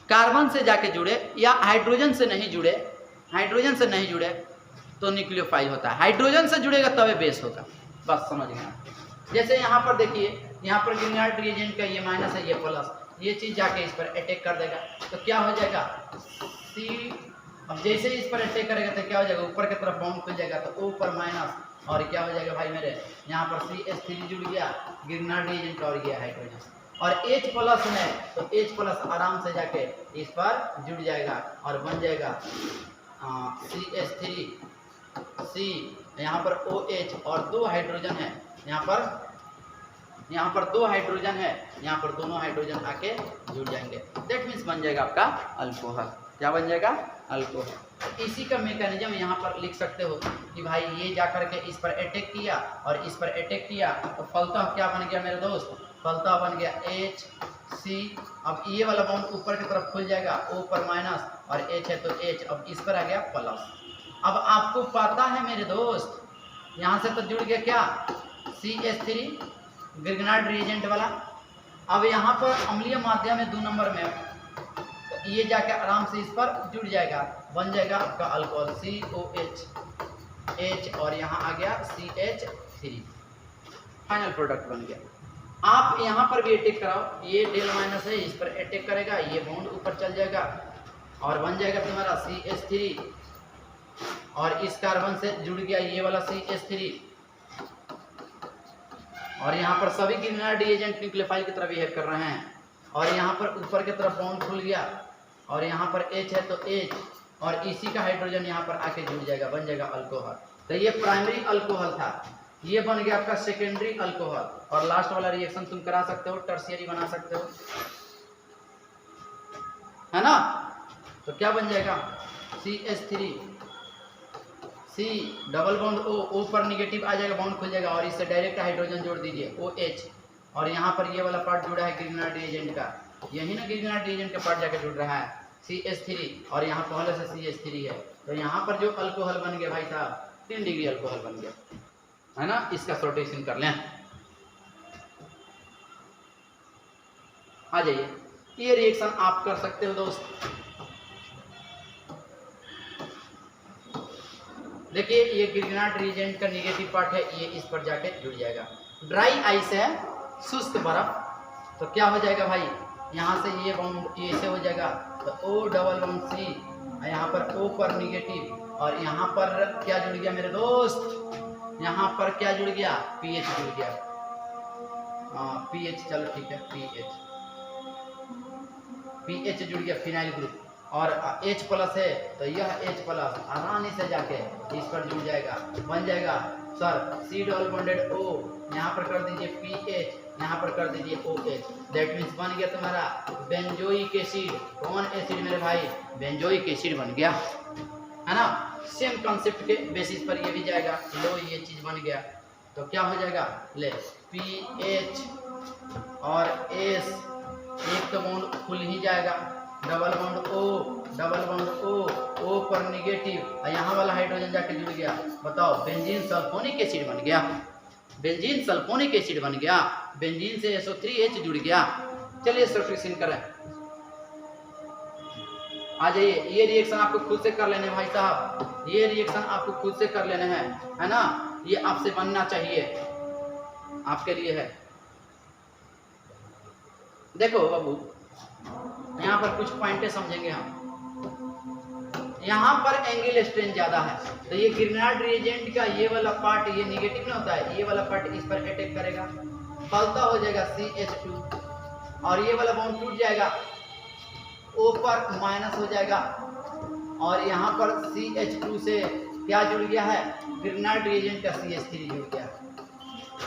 कार्बन से जाके जुड़े या हाइड्रोजन से नहीं जुड़े, हाइड्रोजन से नहीं जुड़े तो न्यूक्लियोफाइल होता है, हाइड्रोजन से जुड़ेगा तब बेस होगा। बस समझ गए। जैसे यहाँ पर देखिए, यहाँ पर ग्रीनहार्ड रिएजेंट का ये माइनस है, ये प्लस, ये चीज जाके इस पर अटैक कर देगा, तो क्या हो जाएगा सी। अब जैसे इस पर अटैक करेगा तो क्या हो जाएगा, ऊपर की तरफ बॉन्ड खुल जाएगा, तो ओ पर माइनस, और क्या हो जाएगा भाई मेरे, यहाँ पर CH3 जुड़ गया ग्रीनहार्ड रिएजेंट और गया हाइड्रोजन, और H प्लस है तो H प्लस आराम से जाके इस पर जुड़ जाएगा और बन जाएगा CH3 C, यहाँ पर OH और 2 हाइड्रोजन है, यहाँ पर 2 हाइड्रोजन है, यहाँ पर दोनों हाइड्रोजन आके जुड़ जाएंगे, दैट मीन्स बन जाएगा आपका अल्कोहल। क्या बन जाएगा, अल्कोहल। इसी का मैकेनिज्म यहाँ पर लिख सकते हो कि भाई ये जा करके इस पर अटैक किया और इस पर अटैक किया, तो फलतः क्या बन गया मेरे दोस्त, फलतः बन गया HC। अब ये वाला बॉन्ड ऊपर की तरफ खुल जाएगा, O पर माइनस और H है तो H, अब इस पर आ गया प्लस। अब आपको पता है मेरे दोस्त, यहाँ से तो जुड़ गया क्या CH3 ग्रीनहार्ड रिएजेंट वाला। अब यहाँ पर अम्लीय माध्यम में 2 नंबर में, तो ये जाके आराम से इस पर जुड़ जाएगा, बन जाएगा आपका अल्कोहल COH H, और यहाँ आ गया CH3, फाइनल प्रोडक्ट बन गया। आप यहाँ पर भी अटैक कराओ, ये डेल माइनस है, इस पर अटैक करेगा, ये बॉन्ड ऊपर चल जाएगा और बन जाएगा तुम्हारा CH3, और इस कार्बन से जुड़ गया ये वाला CH3, और यहाँ पर सभी ग्रीनहार्ड रिएजेंट न्यूक्लियोफाइल की तरफ बिहेव कर रहे हैं, और यहाँ पर ऊपर की तरफ बॉन्ड खुल गया, और यहाँ पर H है तो H, और इसी का हाइड्रोजन यहाँ पर आके जुड़ जाएगा, बन जाएगा अल्कोहल। तो ये प्राइमरी अल्कोहल था, ये बन गया आपका सेकेंडरी अल्कोहल, और लास्ट वाला रिएक्शन तुम करा सकते हो, टर्शियरी बना सकते हो, है ना। तो क्या बन जाएगा CH3 C double bond O पर निगेटिव आ जाएगा, बॉन्ड खुल जाएगा, और इससे डायरेक्ट हाइड्रोजन जोड़ दीजिए OH, और यहाँ पर ये वाला पार्ट जुड़ा है ग्रीनहार्ड रिएजेंट का, यही ना ग्रीनहार्ड रिएजेंट का पार्ट जाके जुड़ रहा है CH3, और यहाँ पहले से CH3 है, तो यहाँ पर जो अल्कोहल बन गया भाई साहब 3 डिग्री अल्कोहल बन गया, है ना। इसका सॉल्टेशन कर लें, आ जाइए, ये रिएक्शन आप कर सकते हो दोस्त। देखिए ये ग्रीनहार्ड रिएजेंट का नेगेटिव पार्ट है, ये इस पर जाके जुड़ जाएगा। ड्राई आइस है, शुष्क बर्फ, तो क्या हो जाएगा भाई, यहाँ से ये बॉन्ड ये से हो जाएगा, तो O डबल बॉन्ड C, यहाँ पर O पर निगेटिव, और यहाँ पर क्या जुड़ गया मेरे दोस्त, यहाँ पर क्या जुड़ गया PH जुड़ गया, PH, चलो ठीक है PH जुड़ गया फिनाइल ग्रुप, और H प्लस है तो यह H प्लस आसानी से जाके इस पर जुड़ जाएगा, बन जाएगा sir C double bonded O, यहाँ पर कर दीजिए PH, यहाँ पर कर दीजिए OH, दैट मीन्स बन गया तुम्हारा बेंजोइक एसिड। कौन एसिड मेरे भाई, बेंजोइक एसिड बन गया, है ना। सेम कॉन्सेप्ट के बेसिस पर ये भी जाएगा, लो ये चीज बन गया, तो क्या हो जाएगा, ले PH और S, एक तो बॉन्ड खुल ही जाएगा, डबल बॉन्ड O पर निगेटिव, और यहाँ वाला हाइड्रोजन जाके जुड़ गया, बताओ बेंजीन सल्फोनिक एसिड बन गया, बेंजीन सल्फोनिक एसिड बन गया, बेंजीन से SO3H जुड़ गया। चलिए सब्स्टिट्यूशन करें, आ जाइए, ये रिएक्शन आपको खुद से कर लेने भाई साहब, ये रिएक्शन आपको खुद से कर लेने हैं, है ना, ये आपसे बनना चाहिए, आपके लिए है। देखो बाबू, यहाँ पर कुछ पॉइंटें समझेंगे हम। यहाँ पर एंगल स्ट्रेन ज्यादा है, तो ये ग्रीनहार्ड रिएजेंट का ये वाला पार्ट, ये निगेटिव ना होता है, ये वाला पार्ट इस पर अटैक करेगा, फलता हो जाएगा CH2, और ये वाला बॉन्ड टूट जाएगा, O पर माइनस हो जाएगा, और यहाँ पर CH2 से क्या जुड़ गया है, ग्रीनहार्ड रिएजेंट का CH3 जुड़ गया,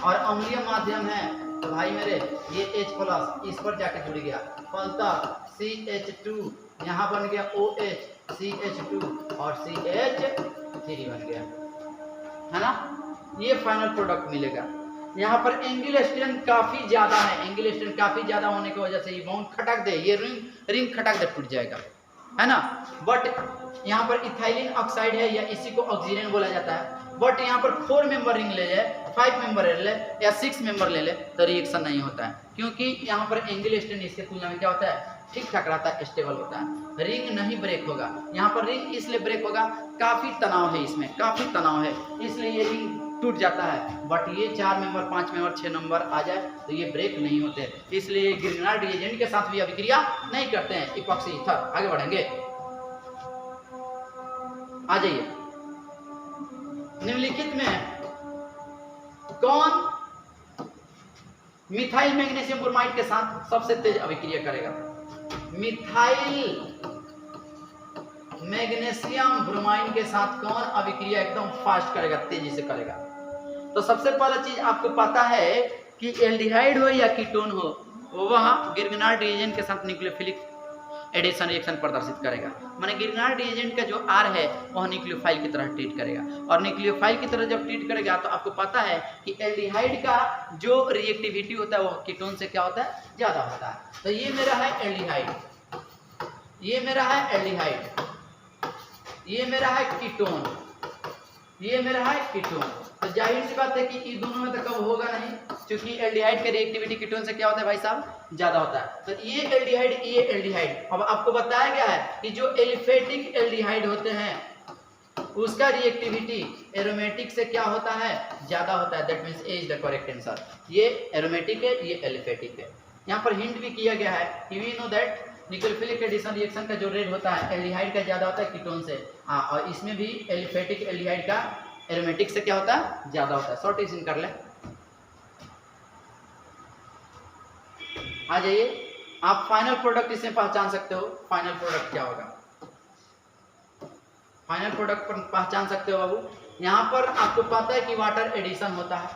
और अम्लीय माध्यम है तो भाई मेरे ये H प्लस इस पर जाके जुड़ गया, फलतः CH2 यहाँ बन गया OH, CH2 और CH3 बन गया, है ना। ये फाइनल प्रोडक्ट मिलेगा। यहाँ पर एंगल स्ट्रेन काफी ज्यादा है, एंगल स्ट्रेन काफी ज्यादा होने की वजह से ये बॉन्ड खटक दे, ये रिंग खटक दे टूट जाएगा, है ना। बट यहाँ पर इथाइलिन ऑक्साइड है, या इसी को ऑक्सीजन बोला जाता है, बट यहाँ पर 4 मेंबर रिंग ले जाए, 5 मेंबर ले ले या 6 मेंबर ले ले तो रिएक्शन नहीं होता है, क्योंकि यहाँ पर एंगल स्ट्रेन इसके तुलना में क्या होता है, ठीक ठाक रहता है, स्टेबल होता है, रिंग नहीं ब्रेक होगा। यहाँ पर रिंग इसलिए ब्रेक होगा, काफी तनाव है इसमें, काफी तनाव है, इसलिए ये रिंग टूट जाता है, बट ये 4 मेंबर 5 मेंबर 6 नंबर आ जाए तो ये ब्रेक नहीं होते, इसलिए ग्रिग्नार्ड रिएजेंट के साथ भी अभिक्रिया नहीं करते हैं इपॉक्सी ईथर। आगे बढ़ेंगे, आ जाइए। निम्नलिखित में कौन मिथाइल मैग्नीशियम ब्रोमाइड के साथ सबसे तेज अभिक्रिया करेगा? मिथाइल मैग्नीशियम ब्रोमाइड के साथ कौन अभिक्रिया एकदम फास्ट करेगा, तेजी से करेगा? तो सबसे पहला चीज आपको पता है कि एल्डिहाइड हो या कीटोन हो, वह ग्रिग्नार्ड रिएजेंट के साथ न्यूक्लियोफिलिक एडिशन रिएक्शन प्रदर्शित करेगा। माने ग्रिग्नार्ड रिएजेंट का जो आर है वह न्यूक्लियोफाइल की तरह ट्रीट करेगा, और न्यूक्लियोफाइल की तरह जब ट्रीट करेगा तो आपको पता है कि एल्डिहाइड का जो रिएक्टिविटी होता है वह कीटोन से क्या होता है, ज्यादा होता है। तो ये मेरा है एल्डिहाइड, ये मेरा है एल्डिहाइड, ये मेरा है कीटोन, ये मेरा है कीटोन। तो जाहिर सी बात है कि इन दोनों में तो कब होगा नहीं, क्योंकि एल्डिहाइड का रिएक्टिविटी कीटोन से क्या होता है भाई साहब, ज्यादा होता है। तो ये एल्डिहाइड, ये एल्डिहाइड, अब आपको बताया गया है कि जो एलिफेटिक एल्डिहाइड होते हैं उसका रिएक्टिविटी एरोमेटिक से क्या होता है, ज्यादा होता है। That means A is the correct answer. ये एरोमेटिक है, ये एलिफेटिक है। यहाँ पर हिंट भी किया गया है कि we know that nucleophilic addition reaction का जो रेट होता है एल्डिहाइड का ज्यादा होता है कीटोन से। हाँ, और इसमें भी एलिफेटिक एल्डिहाइड का एरोमेटिक से क्या होता है, ज्यादा होता है। शॉर्टेशन कर ले, आ जाइए। आप फाइनल प्रोडक्ट इसमें पहचान सकते हो। फाइनल प्रोडक्ट क्या होगा, फाइनल प्रोडक्ट पर पहचान सकते हो बाबू। यहाँ पर आपको पता है कि वाटर एडिशन होता है,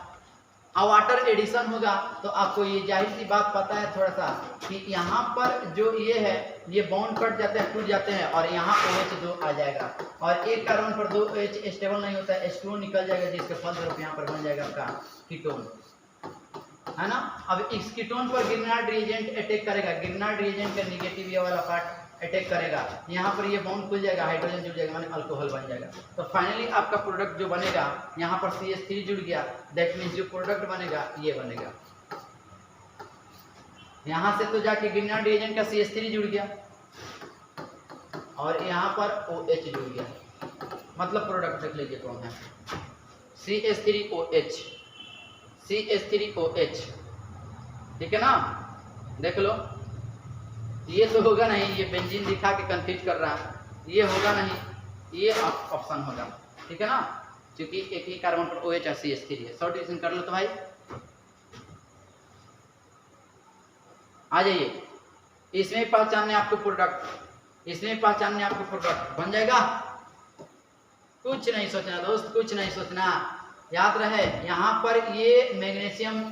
और वाटर एडिशन होगा तो आपको ये जाहिर सी बात पता है थोड़ा सा कि यहाँ पर जो ये है ये बॉन्ड कट जाते हैं, टूट जाते हैं, और यहाँ OH2 आ जाएगा, और एक कार्बन पर 2 H स्टेबल नहीं होता है, H2 निकल जाएगा, जिसके फलस्वरूप यहाँ पर बन जाएगा आपका कीटोन, है ना। अब इस कीटोन पर ग्रिग्नार्ड रिएजेंट अटैक करेगा, ग्रिग्नार्ड रिएजेंट का निगेटिव ये वाला पार्ट अटैक करेगा, यहाँ पर ये बॉन्ड खुल जाएगा, हाइड्रोजन जुड़ जाएगा, माने अल्कोहल बन जाएगा। तो फाइनली आपका प्रोडक्ट जो बनेगा, यहाँ पर CH3 जुड़ गया, दैट मीन्स जो प्रोडक्ट बनेगा ये बनेगा। यहाँ से तो जाके ग्रिग्नार्ड रिएजेंट का CH3 जुड़ गया, और यहाँ पर OH जुड़ गया, मतलब प्रोडक्ट देख लीजिए कौन है, CH3OH, CH3OH, ठीक है ना। देख लो, ये तो होगा नहीं, ये बेंजीन दिखा के कंफ्यूज कर रहा है, ये होगा नहीं, ये ऑप्शन होगा, ठीक है ना, क्योंकि एक ही कार्बन पर OH और CH3 है। शॉर्टेशन कर लो तो भाई आ जाइए। इसमें पहचानने आपको प्रोडक्ट, इसमें पहचानने आपको प्रोडक्ट बन जाएगा। कुछ नहीं सोचना दोस्त, कुछ नहीं सोचना, याद रहे यहाँ पर ये मैग्नीशियम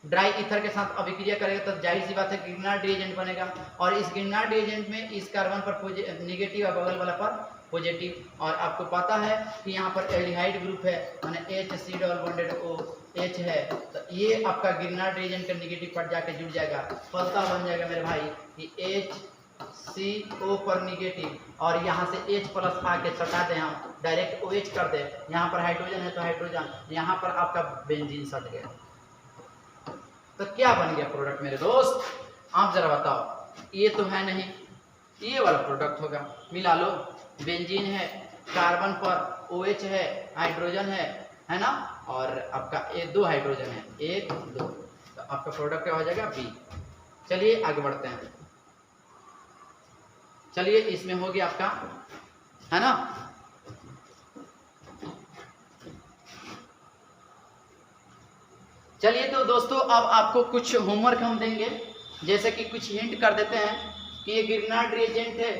ड्राई ईथर के साथ अभिक्रिया करेगा तो जाहिर सी बात है ग्रिग्नार्ड रिएजेंट बनेगा, और इस ग्रिग्नार्ड रिएजेंट में इस कार्बन पर नेगेटिव और बगल वाला पर पॉजिटिव। और आपको पता है कि यहाँ पर एल्डिहाइड ग्रुप है, माने HC डबल बॉन्डेड OH है, तो ये आपका ग्रिग्नार्ड रिएजेंट का नेगेटिव पार्ट जाके जुड़ जाएगा, फलता बन जाएगा मेरे भाई कि HCO पर निगेटिव, और यहाँ से H प्लस आके सटा दें, हम डायरेक्ट OH कर दे, यहाँ पर हाइड्रोजन है तो हाइड्रोजन, यहाँ पर आपका बेंजीन सट गया। तो क्या बन गया प्रोडक्ट मेरे दोस्त, आप जरा बताओ। ये तो है नहीं, ये वाला प्रोडक्ट होगा, मिला लो, बेंजीन है, कार्बन पर OH है, हाइड्रोजन है ना, और आपका 2 हाइड्रोजन है, 1 2, तो आपका प्रोडक्ट क्या हो जाएगा B। चलिए आगे बढ़ते हैं, चलिए इसमें हो गया आपका, है ना। चलिए तो दोस्तों अब आपको कुछ होमवर्क हम देंगे, जैसे कि कुछ हिंट कर देते हैं कि ये ग्रिग्नार्ड रिएजेंट है,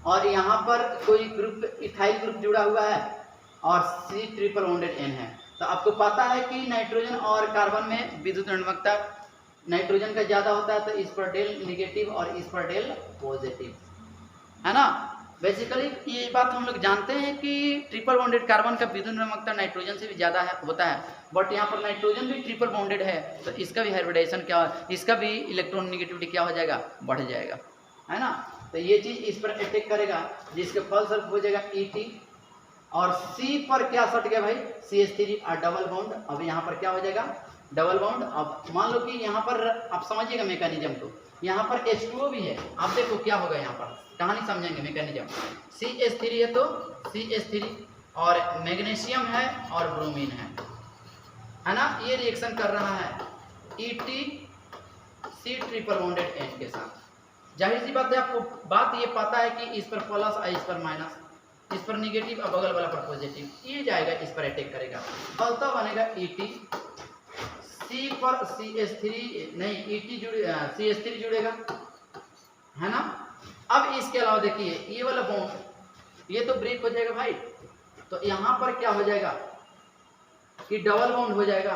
और यहाँ पर कोई ग्रुप इथाइल ग्रुप जुड़ा हुआ है, और C ट्रिपल बॉन्डेड N है। तो आपको पता है कि नाइट्रोजन और कार्बन में विद्युत ऋणात्मकता नाइट्रोजन का ज़्यादा होता है, तो इस पर डेल निगेटिव और इस पर डेल पॉजिटिव, है ना। बेसिकली ये बात हम लोग जानते हैं कि ट्रिपल बॉन्डेड कार्बन का विद्युत ऋणात्मकता नाइट्रोजन से भी ज़्यादा होता है, बट यहाँ पर नाइट्रोजन भी ट्रिपल बॉन्डेड है, तो इसका भी हाइब्रिडाइजेशन क्या, इसका भी इलेक्ट्रॉन निगेटिविटी क्या हो जाएगा, बढ़ जाएगा, है ना। तो ये चीज़ इस पर अटैक करेगा, जिसके फलस्वरूप हो जाएगा ET, और C पर क्या सट गया भाई, CH3 और डबल बॉन्ड, अब यहाँ पर क्या हो जाएगा, डबल बॉन्ड। अब मान लो कि यहाँ पर आप समझिएगा मैकेनिज्म को, यहाँ पर H2O भी है, आप देखो क्या होगा, यहाँ पर कहानी समझेंगे मैकेनिज्म। CH3 है तो CH3, और मैग्नीशियम है और ब्रोमीन है, है ना, ये रिएक्शन कर रहा है ET C triple bonded N के साथ। जाहिर सी बात है, आपको बात ये पता है कि इस पर प्लस और इस पर माइनस, इस पर निगेटिव और बगल वाला पर पॉजिटिव, ये जाएगा इस पर अटैक करेगा, फलता बनेगा ET C पर CH3 नहीं ET CH3 जुड़ेगा, है ना। अब इसके अलावा देखिए ये वाला बॉन्ड ये तो ब्रेक हो जाएगा भाई, तो यहाँ पर क्या हो जाएगा कि डबल बॉन्ड हो जाएगा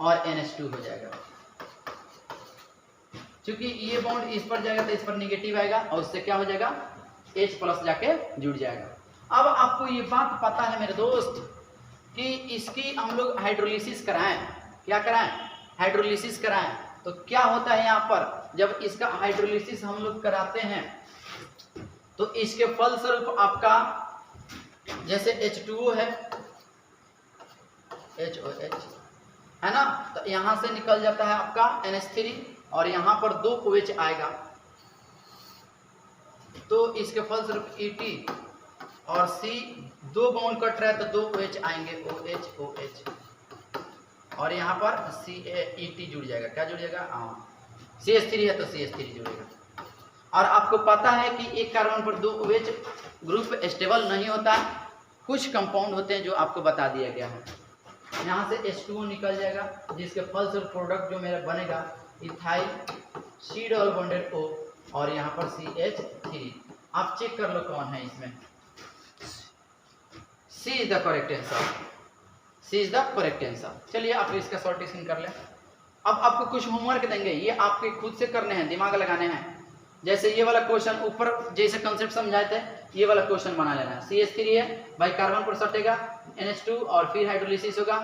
और NH2 हो जाएगा। क्योंकि ये बॉन्ड इस पर जाएगा तो इस पर निगेटिव आएगा और उससे क्या हो जाएगा H प्लस जाके जुड़ जाएगा। अब आपको ये बात पता है मेरे दोस्त कि इसकी हम लोग हाइड्रोलिसिस कराएं, क्या कराएं, हाइड्रोलिसिस कराएं, तो क्या होता है यहाँ पर जब इसका हाइड्रोलिसिस हम लोग कराते हैं तो इसके फलस्वरूप आपका जैसे H2O है HOH है ना, तो यहाँ से निकल जाता है आपका NH3 और यहाँ पर 2 OH आएगा, तो इसके फलस्वरूप ET और C 2 बॉन्ड कट रहा है तो 2 OH आएंगे OH OH और यहाँ पर ET जुड़ जाएगा, क्या जुड़ जाएगा CH3 है तो CH3 जुड़ेगा। और आपको पता है कि एक कार्बन पर 2 OH ग्रुप स्टेबल नहीं होता, कुछ कंपाउंड होते हैं जो आपको बता दिया गया है। यहाँ से H2O निकल जाएगा जिसके फलस्वरूप प्रोडक्ट जो मेरा बनेगा ethyl C double bonded O और यहाँ पर CH3। आप चेक कर लो कौन है इसमें, C is the correct answer, C is the correct answer. चलिए आप इसका सॉल्यूशन कर लें। अब आपको कुछ होमवर्क देंगे, ये आपके खुद से करने हैं, दिमाग लगाने हैं। जैसे ये वाला क्वेश्चन ऊपर जैसे कंसेप्ट समझाए थे, ये वाला क्वेश्चन बना लेना है। CH3 है भाई, कार्बन पर सटेगा NH2 और फिर हाइड्रोलिसिस होगा,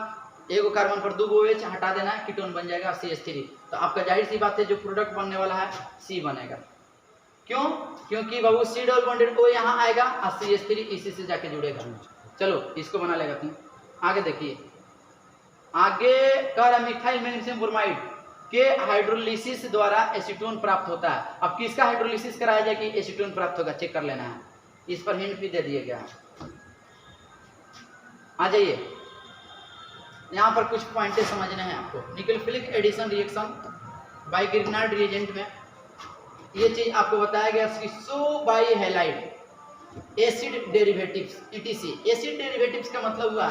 एक कार्बन पर 2 OH हटा देना है, कीटोन बन जाएगा CH3। तो आपका जाहिर सी बात है जो प्रोडक्ट बनने वाला है C बनेगा। क्यों? क्योंकि बाबू C डबल बॉन्डेड O यहाँ आएगा और CH3 इसी से जाके जुड़ेगा। चलो इसको बना लेगा तुम। आगे देखिए, आगे कह रहा मिथाइल मैग्नीशियम ब्रोमाइड के हाइड्रोलिसिस द्वारा एसीटोन प्राप्त होता है। अब किसका हाइड्रोलिसिस कराया जाए कि एसीटोन प्राप्त होगा, चेक कर लेना है। इस पर हिंट भी दे दिया गया है। आ जाइए, यहाँ पर कुछ पॉइंटें समझने हैं आपको। Nucleophilic addition reaction by Grignard reagent में ये चीज आपको बताया गया कि so by halide acid derivatives ETC। Acid derivatives का मतलब हुआ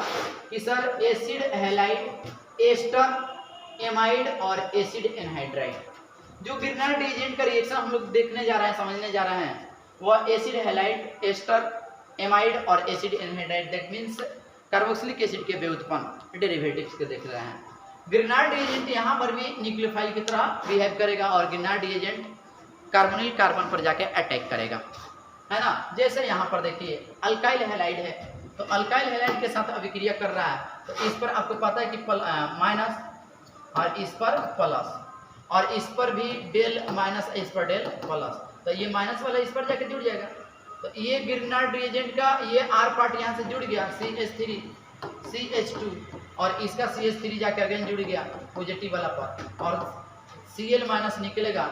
कि sir acid halide ester amide और एसिड एनहाइड्राइड। जो ग्रिग्नार्ड रिएजेंट का रिएक्शन हम लोग देखने जा रहे हैं, समझने जा रहे हैं, वह एसिड हैलाइड एस्टर एमाइड और acid anhydride, that means carboxylic acid के व्युत्पन्न डेरिवेटिव्स के देख रहे हैं। ग्रिग्नार्ड रिएजेंट यहाँ पर भी न्यूक्लियोफाइल की तरह बिहेव करेगा और ग्रिग्नार्ड रिएजेंट कार्बोनिल कार्बन पर जाके अटैक करेगा, है ना। जैसे यहाँ पर देखिए अल्काइल हैलाइड है, तो अल्काइल हैलाइड के साथ अभिक्रिया कर रहा है, तो इस पर आपको पता है कि माइनस और इस पर प्लस और इस पर भी डेल माइनस, इस पर डेल प्लस, तो ये माइनस वाला इस पर जाके जुड़ जाएगा। तो ये ग्रिग्नार्ड रिएजेंट का ये R पार्ट यहाँ से जुड़ गया CH3 CH2 और इसका CH3 जाके अगेन जुड़ गया पॉजिटिव वाला पर और Cl माइनस निकलेगा।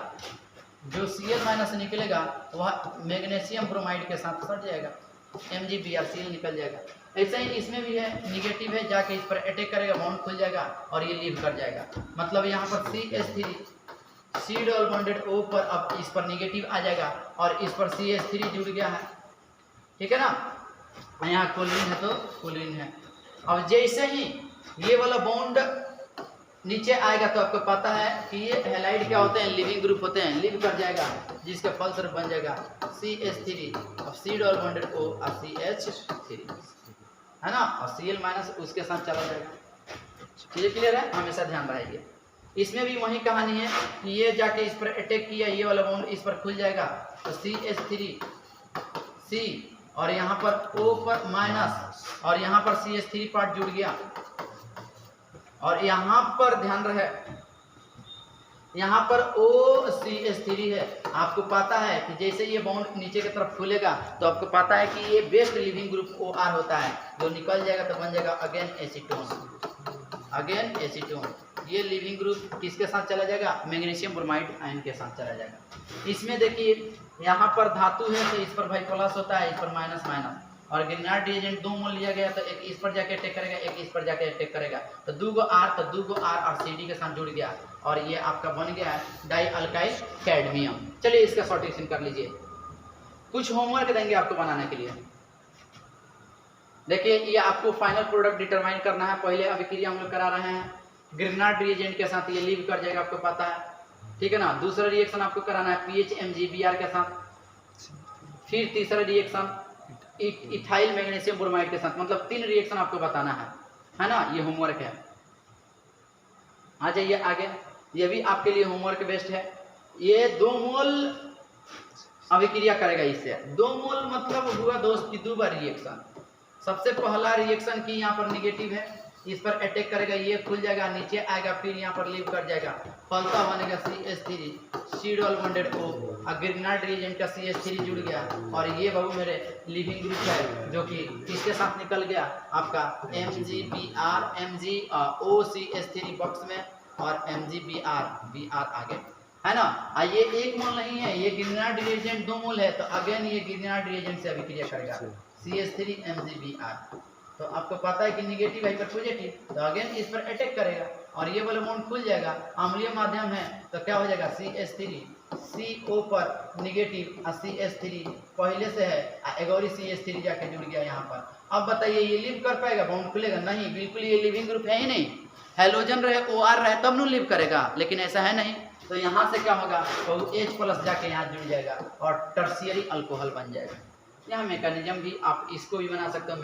जो Cl माइनस निकलेगा वह मैग्नीशियम ब्रोमाइड के साथ सट जाएगा, MgBrCl निकल जाएगा। ऐसा ही इसमें भी है, निगेटिव है, जाके इस पर अटैक करेगा, बॉन्ड खुल जाएगा और ये लीव कर जाएगा। मतलब यहाँ पर CH3 C double bonded O पर अब इस पर निगेटिव आ जाएगा और इस पर CH3 जुड़ गया है, ठीक है ना। यहाँ क्लोरीन है तो क्लोरीन है। अब जैसे ही ये वाला बॉन्ड नीचे आएगा तो आपको पता है कि ये हैलाइड क्या होते हैं, लिविंग ग्रुप होते हैं, लिव कर जाएगा, जिसका फलस्वरूप बन जाएगा CH3। अब C डबल बॉन्डेड O और CH3, है ना, और Cl माइनस उसके साथ चला जाएगा। चीजें क्लियर है, हमेशा ध्यान रहेगी। इसमें भी वही कहानी है कि ये जाके इस पर अटैक किया, ये वाला बॉन्ड इस पर खुल जाएगा, तो CH3 C और यहाँ पर O पर माइनस और यहाँ पर CH3 पार्ट जुड़ गया और यहाँ पर ध्यान रहे, यहाँ पर OCH3 है। आपको पता है कि जैसे ये बॉन्ड नीचे की तरफ खुलेगा तो आपको पता है कि ये बेस्ट लिविंग ग्रुप OR होता है, जो निकल जाएगा तो बन जाएगा अगेन एसीटोन। ये लिविंग ग्रुप किसके साथ चला जाएगा, मैग्नीशियम ब्रोमाइड आयन के साथ चला जाएगा। इसमें देखिए यहाँ पर धातु है तो इस पर भाई प्लस होता है, इस पर माइनस माइनस, और ग्रिनार्ड रिएजेंट 2 मोल लिया गया तो एक इस पर जाके अटैक करेगा, एक इस पर जाके अटैक करेगा, तो 2 गो R और CD के साथ जुड़ गया और ये आपका बन गया है डाई अल्काइल कैडमियम। चलिए इसका सॉल्यूशन कर लीजिए। कुछ होमवर्क देंगे आपको बनाने के लिए। देखिए ये आपको फाइनल प्रोडक्ट डिटरमाइन करना है। पहले अभिक्रिया हम लोग करा रहे हैं ग्रिनार्ड रिएजेंट के साथ, ये लीव कर जाएगा, आपको पता है, ठीक है ना। दूसरा रिएक्शन आपको कराना है PHMgBr के साथ। फिर तीसरा रिएक्शन इथाइल मैग्नीशियम ब्रोमाइड के साथ। मतलब 3 रिएक्शन आपको बताना है ना। ये होमवर्क है। आ जाइए आगे, ये भी आपके लिए होमवर्क बेस्ट है। ये 2 मोल अभिक्रिया करेगा इससे। 2 मोल मतलब हुआ दोस्त की 2 बार रिएक्शन। सबसे पहला रिएक्शन की यहाँ पर निगेटिव है, इस पर अटैक करेगा, ये खुल जाएगा, नीचे आएगा, फिर यहाँ पर लीव कर जाएगा, फलता बनेगा CH3 C double bonded O। Grignard reagent का CH3 जुड़ गया और ये बाबू मेरे लिविंग ग्रुप है जो कि किसके साथ निकल गया आपका MgBr MgOCH3 बॉक्स में और MgBr आगे है ना। ये 1 मोल नहीं है, ये ग्रिनार्ड रिएजेंट 2 मोल है, तो अगेन ये ग्रिनार्ड रिएजेंट से अभिक्रिया करेगा CH3 MgBr। तो आपको पता है कि निगेटिव है पर पॉजिटिव, तो अगेन इस पर अटैक करेगा और ये वाला बॉन्ड खुल जाएगा, अम्लीय माध्यम है तो क्या हो जाएगा CH3 CO पर निगेटिव और CH3 पहले से है, एक और CH3 जाके जुड़ गया यहाँ पर। अब बताइए ये लिव कर पाएगा, बॉन्ड खुलेगा नहीं, बिल्कुल ये लिविंग ग्रुप है ही नहीं। हेलोजन रहे OR रहे तब नु लिव करेगा, लेकिन ऐसा है नहीं, तो यहाँ से क्या होगा तो H+ जाके यहाँ जुड़ जाएगा और टर्शियरी अल्कोहल बन जाएगा। यह मैकेनिज्म भी आप इसको भी बना सकते हो।